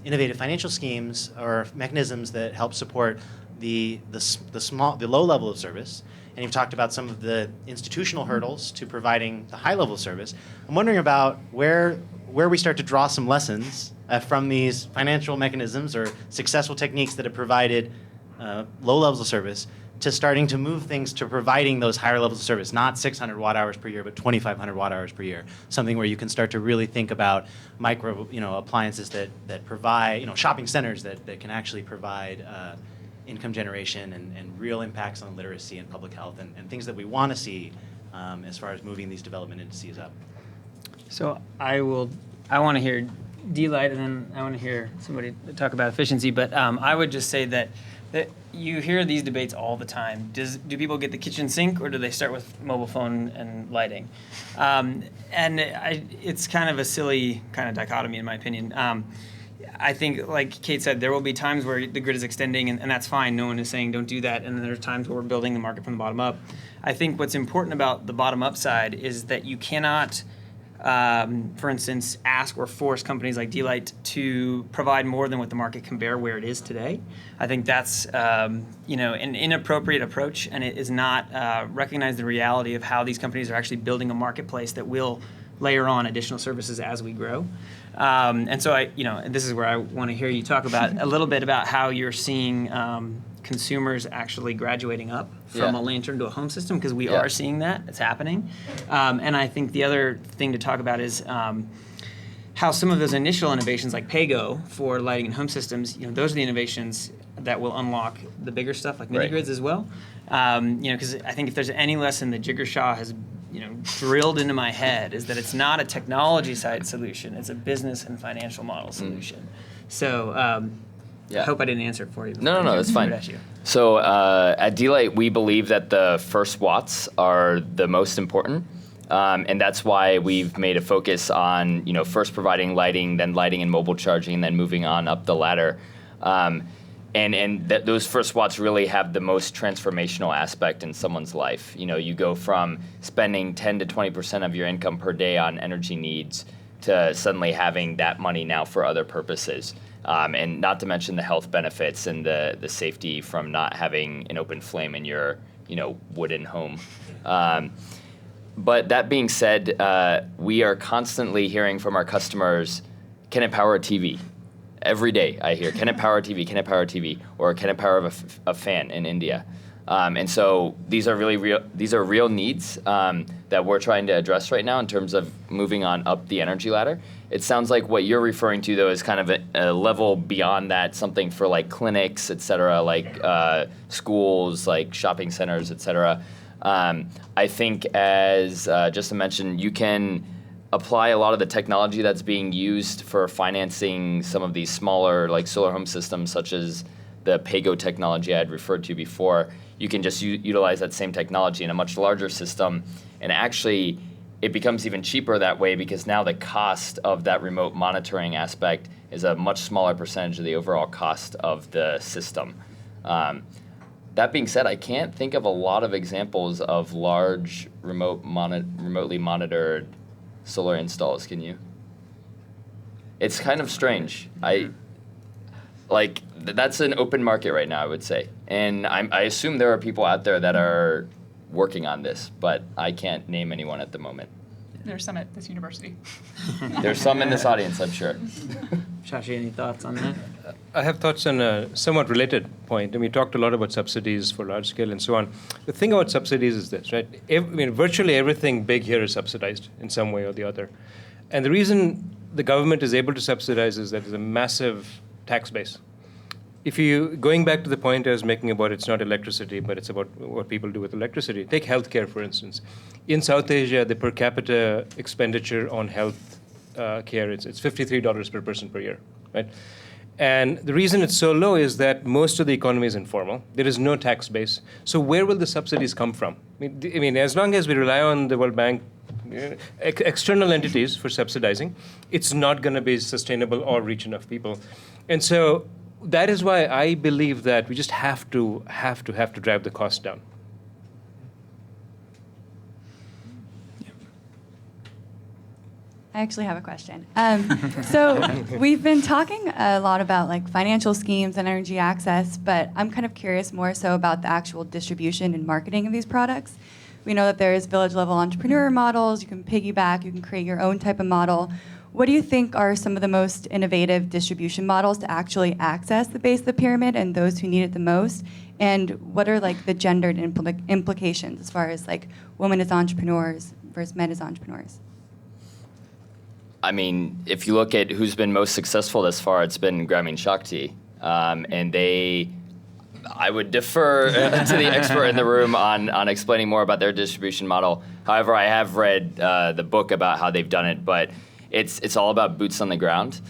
innovative financial schemes or mechanisms that help support the low level of service. And you've talked about some of the institutional hurdles to providing the high level of service. I'm wondering about where we start to draw some lessons from these financial mechanisms or successful techniques that have provided low levels of service to starting to move things to providing those higher levels of service, not 600 watt hours per year, but 2,500 watt hours per year. Something where you can start to really think about micro appliances that provide, shopping centers that can actually provide income generation and real impacts on literacy and public health and things that we want to see as far as moving these development indices up. So I want to hear D-Light, and then I want to hear somebody talk about efficiency. But I would just say that you hear these debates all the time. Do people get the kitchen sink, or do they start with mobile phone and lighting? It's kind of a silly kind of dichotomy, in my opinion. I think, like Kate said, there will be times where the grid is extending, and that's fine. No one is saying don't do that. And then there's times where we're building the market from the bottom up. I think what's important about the bottom up side is that you cannot, for instance, ask or force companies like D-Light to provide more than what the market can bear where it is today. I think that's an inappropriate approach, and it is not recognize the reality of how these companies are actually building a marketplace that will layer on additional services as we grow. And so this is where I want to hear you talk about a little bit about how you're seeing consumers actually graduating up from a lantern to a home system, because we are seeing that. It's happening. And I think the other thing to talk about is how some of those initial innovations like PayGo for lighting and home systems, those are the innovations that will unlock the bigger stuff like mini grids as well. Because I think if there's any lesson that Jigar Shah has drilled into my head is that it's not a technology side solution, it's a business and financial model solution. So I hope I didn't answer it for you. No, that's fine. So at D-Light, we believe that the first watts are the most important. And that's why we've made a focus on, first providing lighting, then lighting and mobile charging, and then moving on up the ladder. Those first watts really have the most transformational aspect in someone's life. You go from spending 10 to 20% of your income per day on energy needs to suddenly having that money now for other purposes. And not to mention the health benefits and the safety from not having an open flame in your, wooden home. But that being said, we are constantly hearing from our customers, can it power a TV? Every day I hear, can it power a TV? Can it power a TV? Or can it power a fan in India? And so these are real needs that we're trying to address right now in terms of moving on up the energy ladder. It sounds like what you're referring to, though, is kind of a level beyond that, something for like clinics, et cetera, like schools, like shopping centers, et cetera. I think, as Justin mentioned, you can apply a lot of the technology that's being used for financing some of these smaller, like solar home systems, such as the PayGo technology I had referred to before. You can just utilize that same technology in a much larger system, and actually it becomes even cheaper that way because now the cost of that remote monitoring aspect is a much smaller percentage of the overall cost of the system. That being said, I can't think of a lot of examples of large remotely monitored solar installs. Can you? It's kind of strange. That's an open market right now, I would say. And I assume there are people out there that are working on this, but I can't name anyone at the moment. There's some at this university. There's some in this audience, I'm sure. Shashi, any thoughts on that? I have thoughts on a somewhat related point. We talked a lot about subsidies for large scale and so on. The thing about subsidies is this, right? Virtually everything big here is subsidized in some way or the other. And the reason the government is able to subsidize is that there's a massive tax base. Going back to the point I was making about it's not electricity, but it's about what people do with electricity. Take healthcare, for instance. In South Asia, the per capita expenditure on health care, it's $53 per person per year, right? And the reason it's so low is that most of the economy is informal. There is no tax base. So where will the subsidies come from? I mean, as long as we rely on the World Bank, external entities for subsidizing, it's not going to be sustainable or reach enough people. And so that is why I believe that we just have to drive the cost down. I actually have a question. So we've been talking a lot about like financial schemes and energy access, but I'm kind of curious more so about the actual distribution and marketing of these products. We know that there's village level entrepreneur models, you can piggyback, you can create your own type of model. What do you think are some of the most innovative distribution models to actually access the base of the pyramid and those who need it the most? And what are like the gendered implications as far as like women as entrepreneurs versus men as entrepreneurs? I mean, if you look at who's been most successful thus far, it's been Grameen Shakti. And they I would defer to the expert in the room on explaining more about their distribution model. However, I have read the book about how they've done it, but it's all about boots on the ground.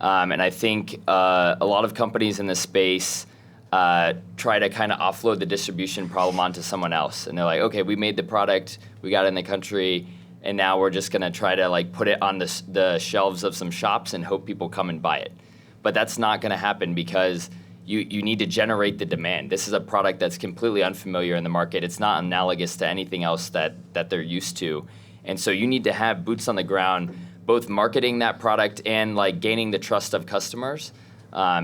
And I think a lot of companies in this space try to kind of offload the distribution problem onto someone else. And they're like, okay, we made the product, we got it in the country, and now we're just going to try to like put it on the shelves of some shops and hope people come and buy it. But that's not going to happen because you need to generate the demand. This is a product that's completely unfamiliar in the market. It's not analogous to anything else that they're used to. And so you need to have boots on the ground, both marketing that product and like gaining the trust of customers.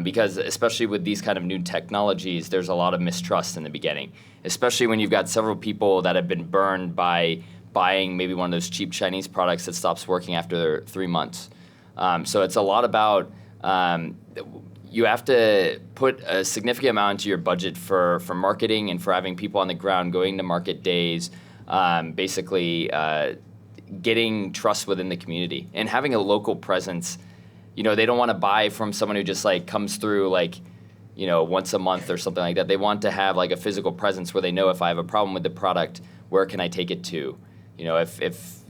Because especially with these kind of new technologies, there's a lot of mistrust in the beginning, especially when you've got several people that have been burned by buying maybe one of those cheap Chinese products that stops working after 3 months. So it's a lot about you have to put a significant amount into your budget for marketing and for having people on the ground going to market days, basically getting trust within the community and having a local presence. You know, they don't want to buy from someone who just like comes through like, you know, once a month or something like that. They want to have like a physical presence where they know if I have a problem with the product, where can I take it to? You know, if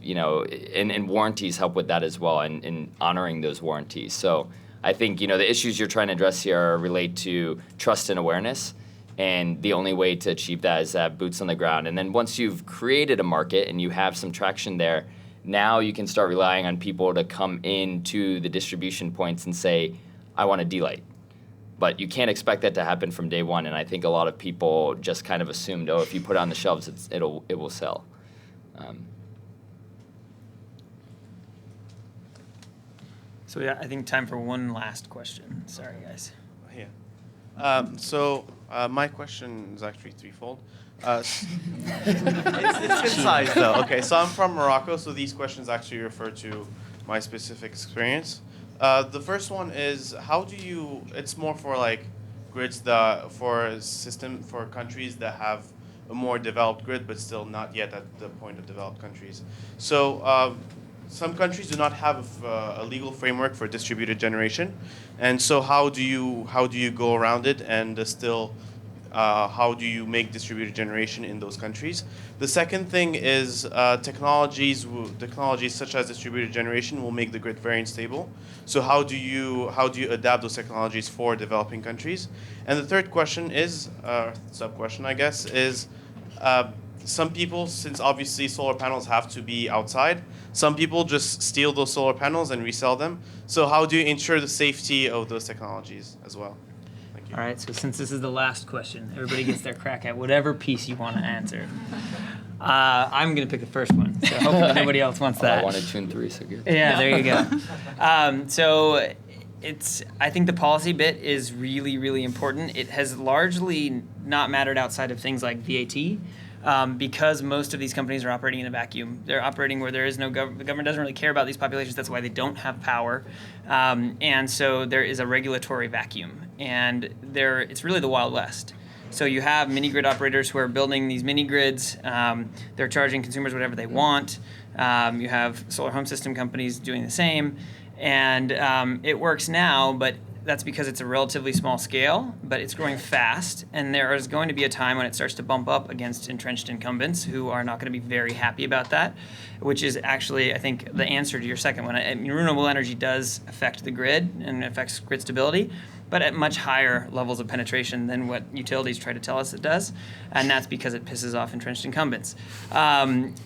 you know, and warranties help with that as well, and honoring those warranties. So I think, you know, the issues you're trying to address here relate to trust and awareness. And the only way to achieve that is to have boots on the ground. And then once you've created a market and you have some traction there, now you can start relying on people to come into the distribution points and say, I want a D-Light. But you can't expect that to happen from day one. And I think a lot of people just kind of assumed, oh, if you put it on the shelves, it will sell. So yeah, I think time for one last question. Sorry, guys. Yeah. My question is actually threefold. It's concise though. Okay, so I'm from Morocco, so these questions actually refer to my specific experience. The first one is, how do you? It's more for like grids for countries that have a more developed grid, but still not yet at the point of developed countries. So some countries do not have a legal framework for distributed generation, and so how do you go around it and still how do you make distributed generation in those countries? The second thing is technologies such as distributed generation will make the grid very unstable. So how do you adapt those technologies for developing countries? And the third question is sub question, I guess, is some people, since obviously solar panels have to be outside, some people just steal those solar panels and resell them. So how do you ensure the safety of those technologies as well? Thank you. All right, so since this is the last question, everybody gets their crack at whatever piece you want to answer. I'm going to pick the first one, so hopefully nobody else wants that. I wanted 2 and 3, so good. Yeah, there you go. So I think the policy bit is really, really important. It has largely not mattered outside of things like VAT. Because most of these companies are operating in a vacuum. They're operating where there is no government. The government doesn't really care about these populations. That's why they don't have power. And so there is a regulatory vacuum. And it's really the Wild West. So you have mini grid operators who are building these mini grids. They're charging consumers whatever they want. You have solar home system companies doing the same. And it works now, but that's because it's a relatively small scale, but it's growing fast, and there is going to be a time when it starts to bump up against entrenched incumbents who are not going to be very happy about that, which is actually, I think, the answer to your second one. I mean, renewable energy does affect the grid and affects grid stability, but at much higher levels of penetration than what utilities try to tell us it does, and that's because it pisses off entrenched incumbents.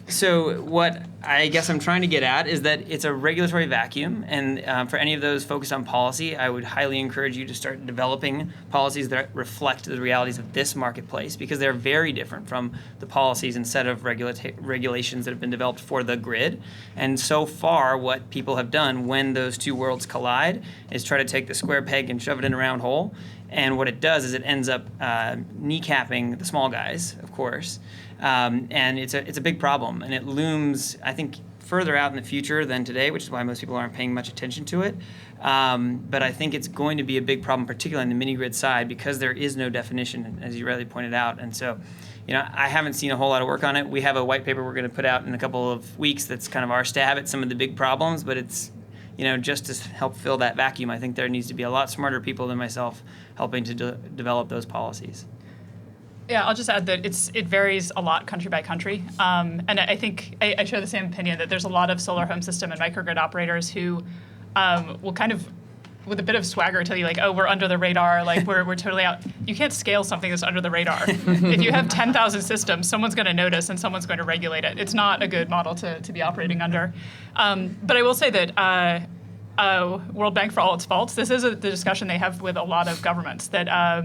So what I guess I'm trying to get at is that it's a regulatory vacuum, and for any of those focused on policy, I would highly encourage you to start developing policies that reflect the realities of this marketplace, because they're very different from the policies and set of regulations that have been developed for the grid. And so far, what people have done when those two worlds collide is try to take the square peg and shove it in a round hole. And what it does is it ends up kneecapping the small guys, of course. And it's a big problem. And it looms, I think, further out in the future than today, which is why most people aren't paying much attention to it. But I think it's going to be a big problem, particularly on the mini-grid side, because there is no definition, as you rightly pointed out. And so, I haven't seen a whole lot of work on it. We have a white paper we're going to put out in a couple of weeks that's kind of our stab at some of the big problems, but it's, just to help fill that vacuum, I think there needs to be a lot smarter people than myself helping to develop those policies. Yeah, I'll just add that it varies a lot country by country. And I think I share the same opinion that there's a lot of solar home system and microgrid operators who will kind of, with a bit of swagger, tell you like, oh, we're under the radar, like we're totally out. You can't scale something that's under the radar. If you have 10,000 systems, someone's going to notice and someone's going to regulate it. It's not a good model to be operating under. But I will say that World Bank, for all its faults, this is the discussion they have with a lot of governments that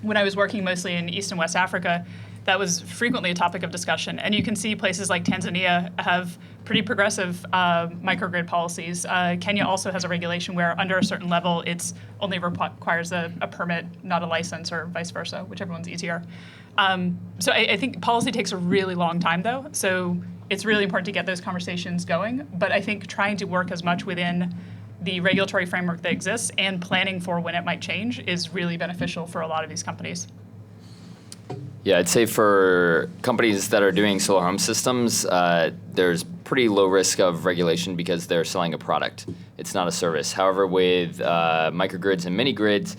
when I was working mostly in East and West Africa, that was frequently a topic of discussion. And you can see places like Tanzania have pretty progressive microgrid policies. Kenya also has a regulation where under a certain level, it's only requires a permit, not a license, or vice versa, whichever one's easier. So I think policy takes a really long time, though. So it's really important to get those conversations going. But I think trying to work as much within the regulatory framework that exists and planning for when it might change is really beneficial for a lot of these companies. Yeah, I'd say for companies that are doing solar home systems, there's pretty low risk of regulation because they're selling a product. It's not a service. However, with microgrids and mini grids,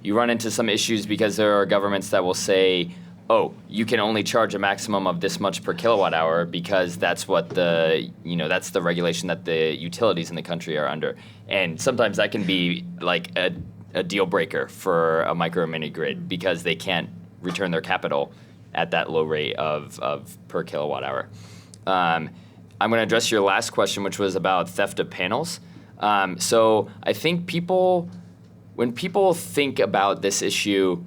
you run into some issues because there are governments that will say, oh, you can only charge a maximum of this much per kilowatt hour because that's what that's the regulation that the utilities in the country are under. And sometimes that can be like a deal breaker for a micro or mini grid because they can't return their capital at that low rate of per kilowatt hour. I'm going to address your last question, which was about theft of panels. So I think when people think about this issue,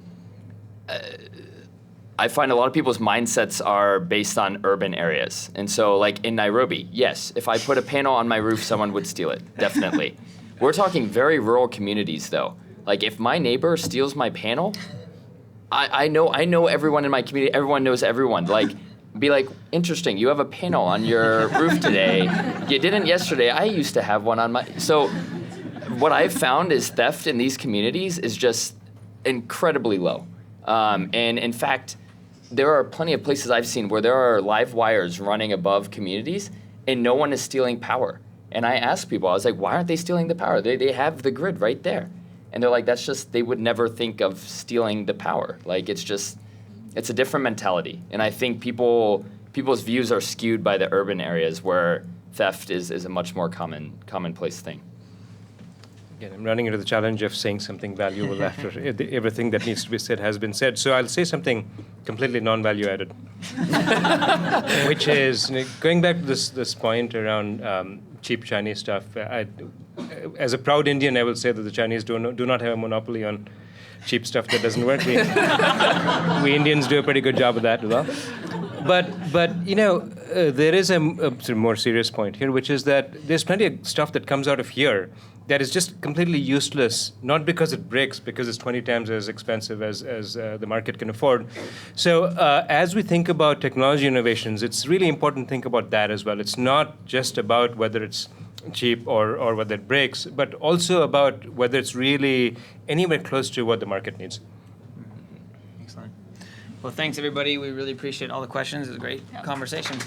I find a lot of people's mindsets are based on urban areas. And so like in Nairobi, yes, if I put a panel on my roof, someone would steal it, definitely. We're talking very rural communities though. Like if my neighbor steals my panel, I know everyone in my community, everyone knows everyone. Like, be like, interesting, you have a panel on your roof today. You didn't yesterday, I used to have one on my, so what I've found is theft in these communities is just incredibly low. And in fact, there are plenty of places I've seen where there are live wires running above communities and no one is stealing power. And I asked people, I was like, why aren't they stealing the power? They have the grid right there. And they're like, that's just, they would never think of stealing the power. Like, it's a different mentality. And I think people's views are skewed by the urban areas where theft is a much more commonplace thing. Again, I'm running into the challenge of saying something valuable after everything that needs to be said has been said. So I'll say something completely non-value added, which is going back to this point around cheap Chinese stuff. As a proud Indian, I will say that the Chinese do not have a monopoly on cheap stuff that doesn't work. We Indians do a pretty good job of that as well. But there is a more serious point here, which is that there's plenty of stuff that comes out of here that is just completely useless, not because it breaks, because it's 20 times as expensive as the market can afford. So as we think about technology innovations, it's really important to think about that as well. It's not just about whether it's cheap or whether it breaks, but also about whether it's really anywhere close to what the market needs. Excellent. Well, thanks, everybody. We really appreciate all the questions. It was a great conversation.